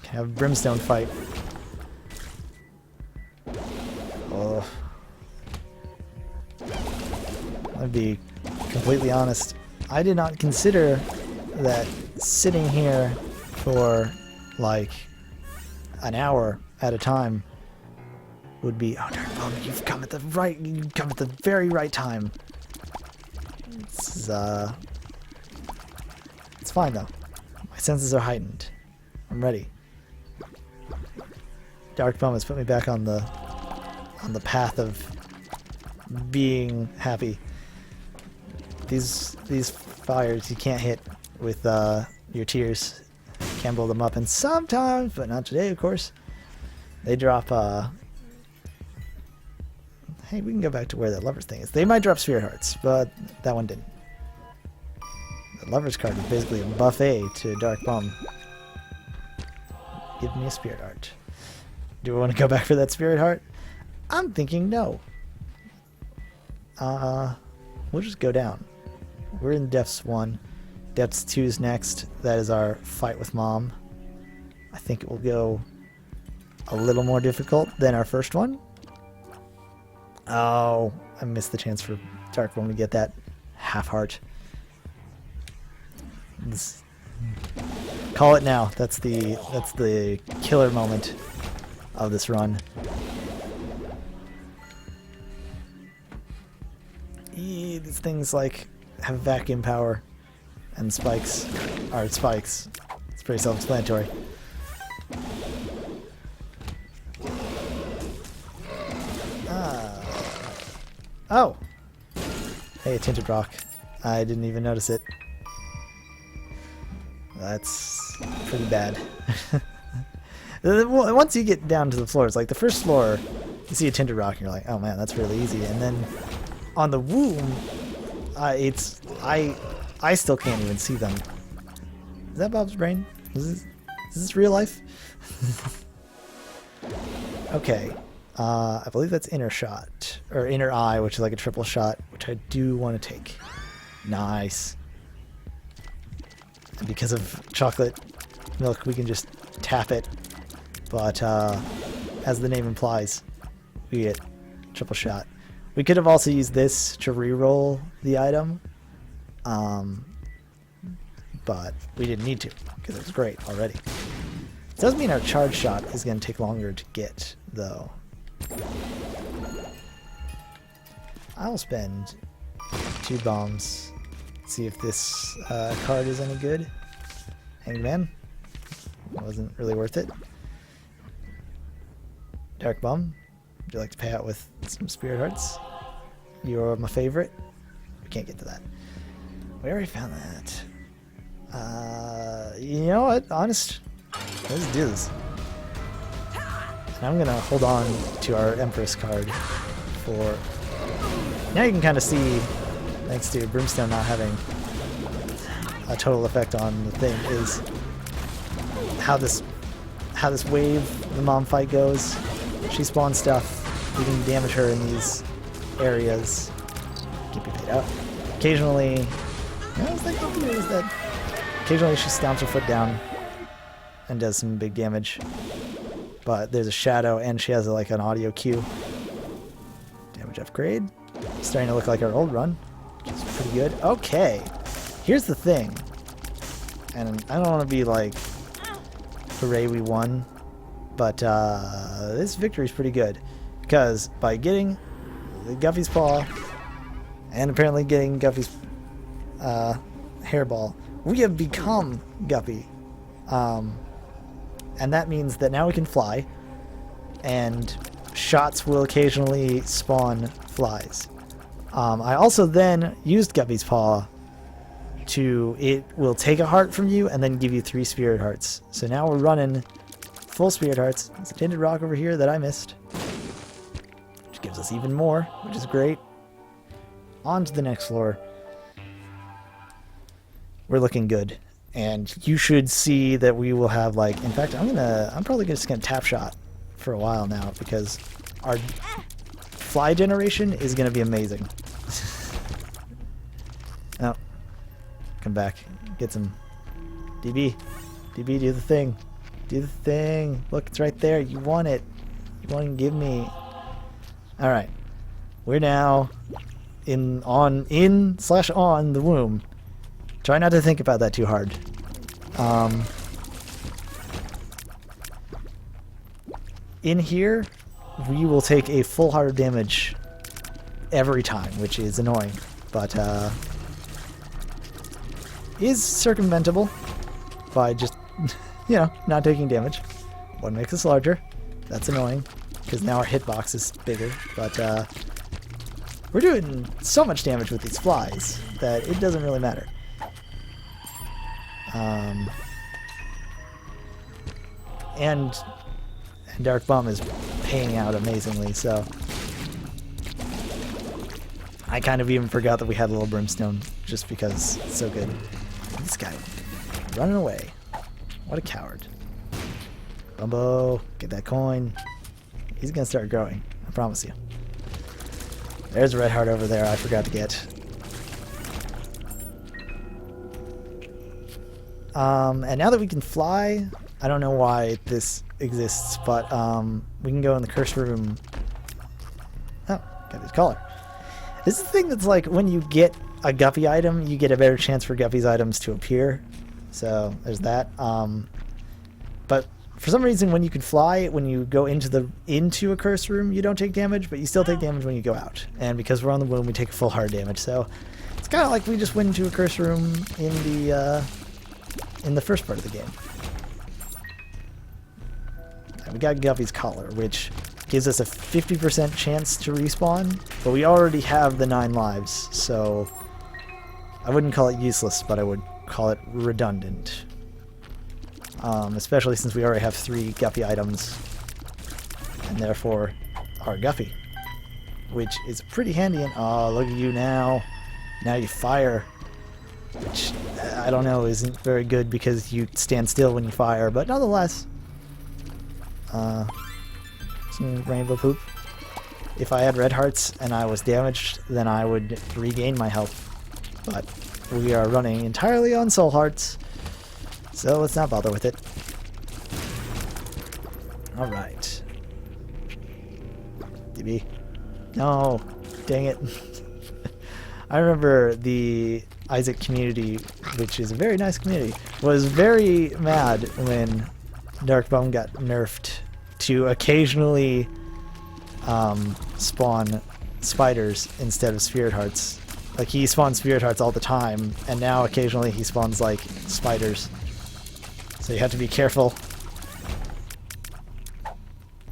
Can have a Brimstone fight. Oh. I'd be completely honest. I did not consider that sitting here for like an hour at a time would be, oh darn Bum, you've come at the very right time. It's fine though. My senses are heightened. I'm ready. Dark Bum has put me back on the path of being happy. These fires you can't hit with your tears. You can blow them up, and sometimes, but not today, of course, they drop. Hey, we can go back to where that lover's thing is. They might drop spirit hearts, but that one didn't. The lover's card is basically a buffet to Dark Bum. Give me a spirit heart. Do I want to go back for that spirit heart? I'm thinking no. We'll just go down. We're in Depths 1. Depths 2 is next. That is our fight with Mom. I think it will go a little more difficult than our first one. Oh, I missed the chance for Dark Bum to get that half heart. Call it now. That's the killer moment of this run. These things like have vacuum power and spikes are spikes. It's pretty self-explanatory. Oh! Hey, a tinted rock. I didn't even notice it. That's pretty bad. Once you get down to the floors, like the first floor, you see a tinted rock and you're like, oh man, that's really easy. And then on the womb, I still can't even see them. Is that Bob's Brain? Is this real life? Okay. I believe that's Inner Shot, or Inner Eye, which is like a triple shot, which I do want to take. Nice. And because of chocolate milk, we can just tap it. But as the name implies, we get triple shot. We could have also used this to reroll the item, but we didn't need to because it was great already. It does mean our charge shot is going to take longer to get, though. I'll spend 2 bombs. See if this card is any good. Hanged Man. Wasn't really worth it. Dark Bum. Would you like to pay out with some Spirit Hearts? You're my favorite. We can't get to that. We already found that. You know what? Honest. Let's do this. And I'm gonna hold on to our Empress card for... Now you can kind of see, thanks to Brimstone not having a total effect on the thing, is how this wave, the mom fight goes. She spawns stuff. We can damage her in these areas. Keep you paid out. Occasionally, what was that here? Is that occasionally she stomps her foot down and does some big damage. But there's a shadow, and she has like an audio cue. Damage upgrade. Starting to look like our old run, which is pretty good. Okay, here's the thing, and I don't want to be like, hooray, we won, but this victory is pretty good, because by getting the Guppy's Paw, and apparently getting Guppy's Hairball, we have become Guppy, and that means that now we can fly, and shots will occasionally spawn flies. I also then used Guppy's Paw it will take a heart from you and then give you 3 Spirit Hearts. So now we're running full Spirit Hearts. There's a tinted rock over here that I missed, which gives us even more, which is great. On to the next floor. We're looking good, and you should see that we will have, like, in fact, I'm probably just gonna tap shot for a while now, because our fly generation is gonna be amazing. Oh, come back, get some DB, do the thing, Look, it's right there. You want it. You want to give me. All right, we're now on the womb. Try not to think about that too hard. In here, we will take a full heart of damage every time, which is annoying, but is circumventable by just, not taking damage. One makes us larger. That's annoying, because now our hitbox is bigger, but we're doing so much damage with these flies that it doesn't really matter. And Dark Bum is paying out amazingly, so I kind of even forgot that we had a little Brimstone just because it's so good. This guy running away. What a coward. Bumbo, get that coin. He's gonna start growing, I promise you. There's a red heart over there I forgot to get. And now that we can fly, I don't know why this exists, but we can go in the curse room. Oh, got his collar. This is the thing that's like, when you get a Guppy item, you get a better chance for Guppy's items to appear. So there's that. But for some reason, when you can fly, when you go into a curse room, you don't take damage, but you still take damage when you go out. And because we're on the womb, we take full hard damage. So it's kind of like we just went into a curse room in the first part of the game. And we got Guppy's collar, which gives us a 50% chance to respawn, but we already have the 9 lives, so I wouldn't call it useless, but I would call it redundant. Especially since we already have 3 Guppy items, and therefore our Guppy, which is pretty handy. And oh, look at you now. Now you fire, which I don't know isn't very good because you stand still when you fire, but nonetheless, some rainbow poop. If I had red hearts and I was damaged, then I would regain my health. But we are running entirely on soul hearts, so let's not bother with it. Alright. DB. No, dang it. I remember the Isaac community, which is a very nice community, was very mad when Dark Bum got nerfed to occasionally spawn spiders instead of spirit hearts. Like, he spawns spirit hearts all the time, and now occasionally he spawns like spiders. So you have to be careful.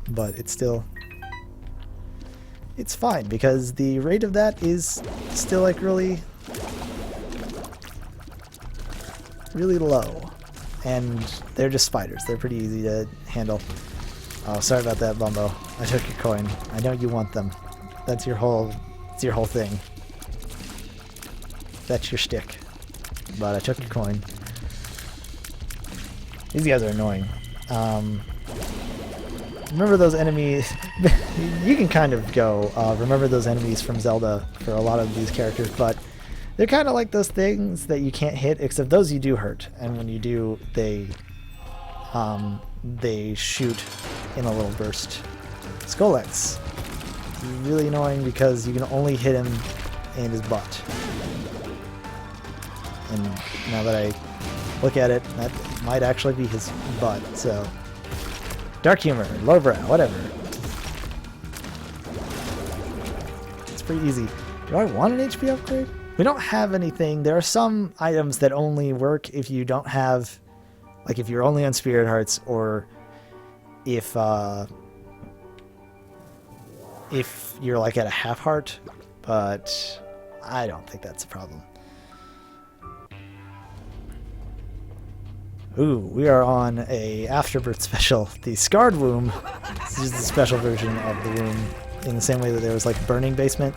But it's still... it's fine, because the rate of that is still like really low. And they're just spiders. They're pretty easy to handle. Oh, sorry about that, Bumbo. I took your coin. I know you want them. That's your whole thing. That's your shtick. But I took your coin. These guys are annoying. Remember those enemies? You can kind of go, remember those enemies from Zelda for a lot of these characters, but they're kind of like those things that you can't hit, except those you do hurt. And when you do, they shoot in a little burst. Skolex. He's really annoying because you can only hit him in his butt. And now that I look at it, that might actually be his butt, so... Dark humor, lowbrow, whatever. It's pretty easy. Do I want an HP upgrade? We don't have anything. There are some items that only work if you don't have... like if you're only on Spirit Hearts, or if you're like at a half heart, but I don't think that's a problem. Ooh, we are on a Afterbirth special. The Scarred Womb. This is the special version of the womb, in the same way that there was like Burning Basement.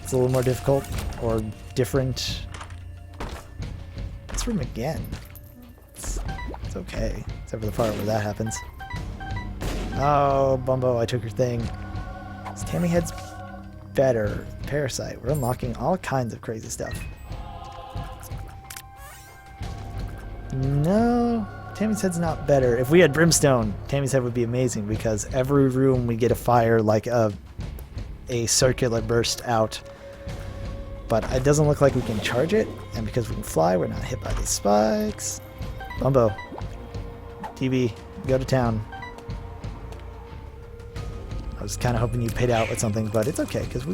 It's a little more difficult, or different. This room again. It's okay, except for the part where that happens. Oh, Bumbo, I took your thing. This Tammy Head's better. Parasite. We're unlocking all kinds of crazy stuff. No, Tammy's Head's not better. If we had Brimstone, Tammy's Head would be amazing, because every room we get a fire, like a circular burst out. But it doesn't look like we can charge it, and because we can fly, we're not hit by these spikes. Bumbo, TB, go to town. I was kind of hoping you paid out with something, but it's okay, because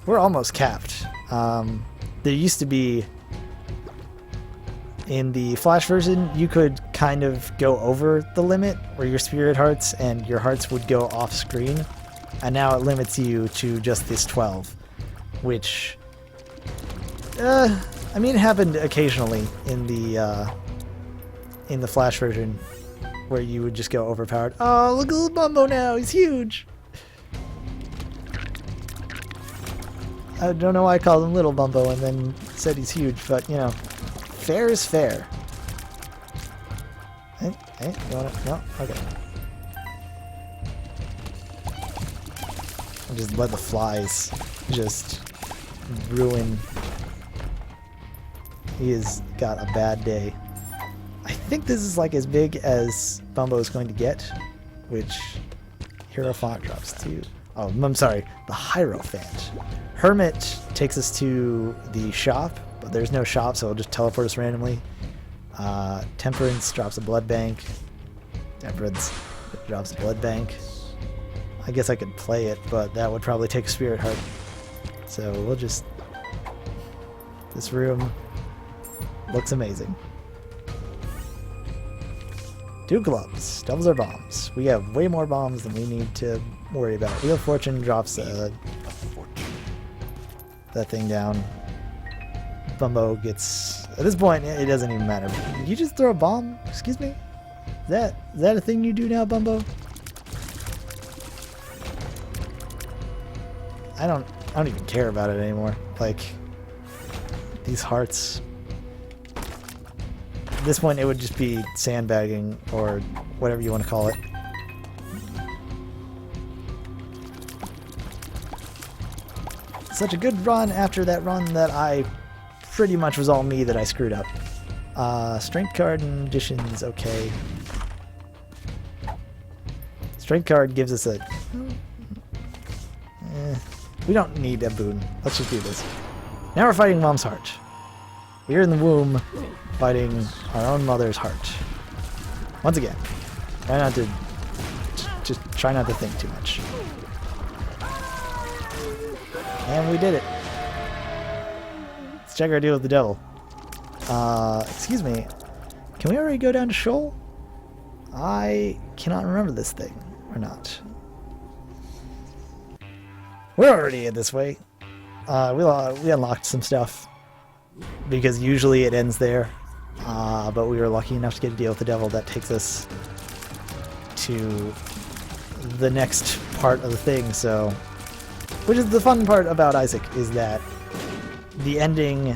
we're almost capped. There used to be... in the Flash version, you could kind of go over the limit where your Spirit Hearts and your hearts would go off screen, and now it limits you to just this 12, which, I mean, it happened occasionally in the Flash version, where you would just go overpowered. Oh, look at little Bumbo now, he's huge! I don't know why I called him Little Bumbo and then said he's huge, but, you know. Fair is fair. Hey, you wanna... no? Okay. I'll just let the flies just ruin... He has got a bad day. I think this is like as big as Bumbo is going to get, which Hierophant drops to... oh, I'm sorry, the Hierophant. Hermit takes us to the shop, but there's no shop, so it'll just teleport us randomly. Temperance drops a blood bank. Temperance drops a blood bank. I guess I could play it, but that would probably take a Spirit Heart. So we'll just... this room looks amazing. 2 gloves. Doubles our bombs. We have way more bombs than we need to worry about. Wheel of Fortune drops that thing down. Bumbo gets... at this point, it doesn't even matter. Did you just throw a bomb? Excuse me? Is that a thing you do now, Bumbo? I don't even care about it anymore. Like, these hearts... at this point, it would just be sandbagging, or whatever you want to call it. Such a good run after that run that I pretty much was all me that I screwed up. Strength card and additions, okay. Strength card gives us a... we don't need a boon. Let's just do this. Now we're fighting Mom's heart. We're in the womb fighting our own mother's heart. Once again, try not to... just try not to think too much. And we did it. Let's check our deal with the devil. Excuse me. Can we already go down to Shoal? I cannot remember this thing, or not. We're already in this way. We unlocked some stuff, because usually it ends there. But we were lucky enough to get a deal with the devil that takes us to the next part of the thing, so... Which is the fun part about Isaac, is that the ending,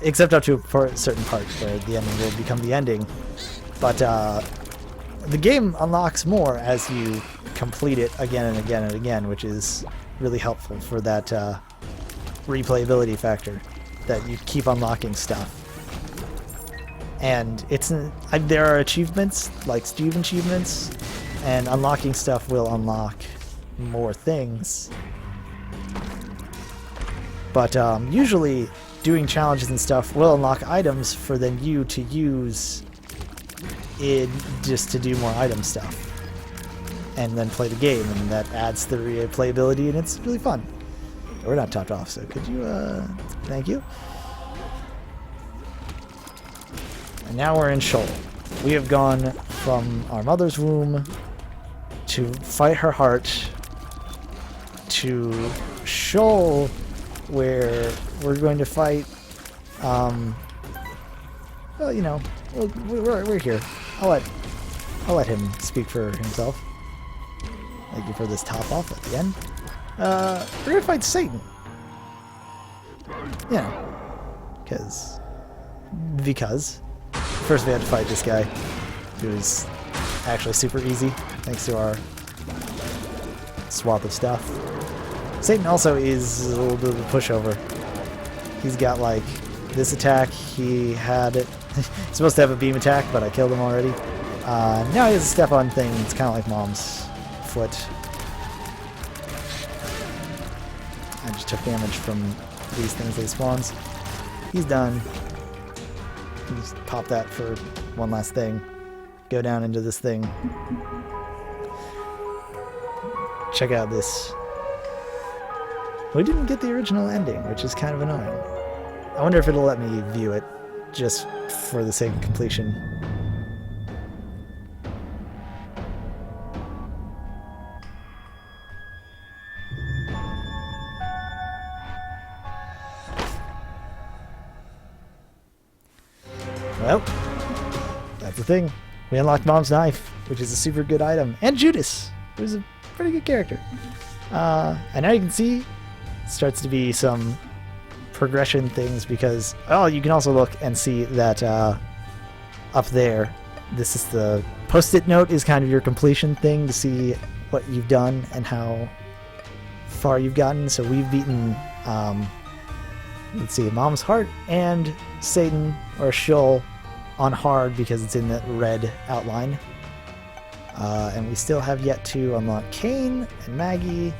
except up to a certain part where the ending will become the ending, but the game unlocks more as you complete it again and again and again, which is really helpful for that replayability factor, that you keep unlocking stuff. And it's there are achievements, like Steve achievements, and unlocking stuff will unlock more things. But usually doing challenges and stuff will unlock items for then you to use just to do more item stuff. And then play the game, and that adds to the replayability, and it's really fun. We're not topped off, so could you, thank you. And now we're in Shoal. We have gone from our mother's womb to fight her heart to Shoal, where we're going to fight, well, you know, we're here. I'll let him speak for himself. Thank you for this top off at the end. We're gonna fight Satan. Yeah, because first we had to fight this guy, who's actually super easy thanks to our swath of stuff. Satan also is a little bit of a pushover. He's got like this attack. He had it. He's supposed to have a beam attack, but I killed him already. Now he has a step-on thing. It's kind of like Mom's foot. I just took damage from these things that he spawns. He's done. Just pop that for one last thing. Go down into this thing. Check out this. We didn't get the original ending, which is kind of annoying. I wonder if it'll let me view it just for the sake of completion. Well, that's the thing. We unlocked Mom's knife, which is a super good item, and Judas, who's a pretty good character. And now you can see starts to be some progression things, because you can also look and see that up there, this is the post-it note, is kind of your completion thing to see what you've done and how far you've gotten. So we've beaten let's see, Mom's heart and Satan or Shoal on hard because it's in that red outline, and we still have yet to unlock Cain and Maggie,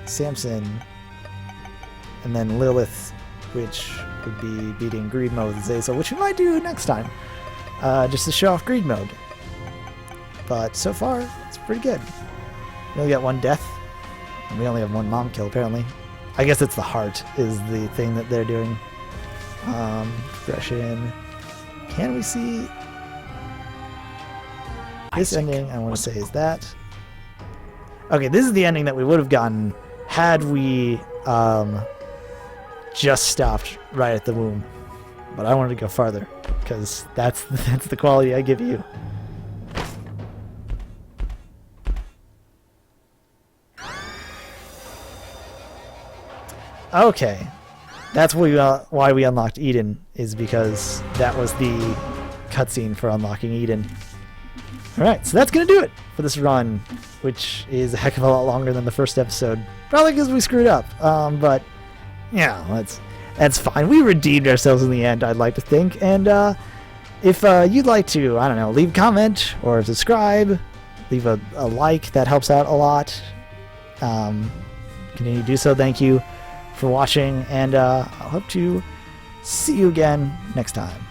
Samson, and then Lilith, which would be beating greed mode with Zazel, which we might do next time, just to show off greed mode. But so far, it's pretty good. We only got one death, and we only have one mom kill, apparently. I guess it's the heart is the thing that they're doing. Progression. Can we see this ending? I want to say is that. Okay, this is the ending that we would have gotten had we just stopped right at the womb. But I wanted to go farther because that's the quality I give you. Okay, that's why we unlocked Eden, is because that was the cutscene for unlocking Eden. Alright, so that's going to do it for this run, which is a heck of a lot longer than the first episode. Probably because we screwed up, but yeah, that's fine. We redeemed ourselves in the end, I'd like to think, and if you'd like to, I don't know, leave a comment or subscribe, leave a like, that helps out a lot. Continue to do so. Thank you for watching, and I hope to see you again next time.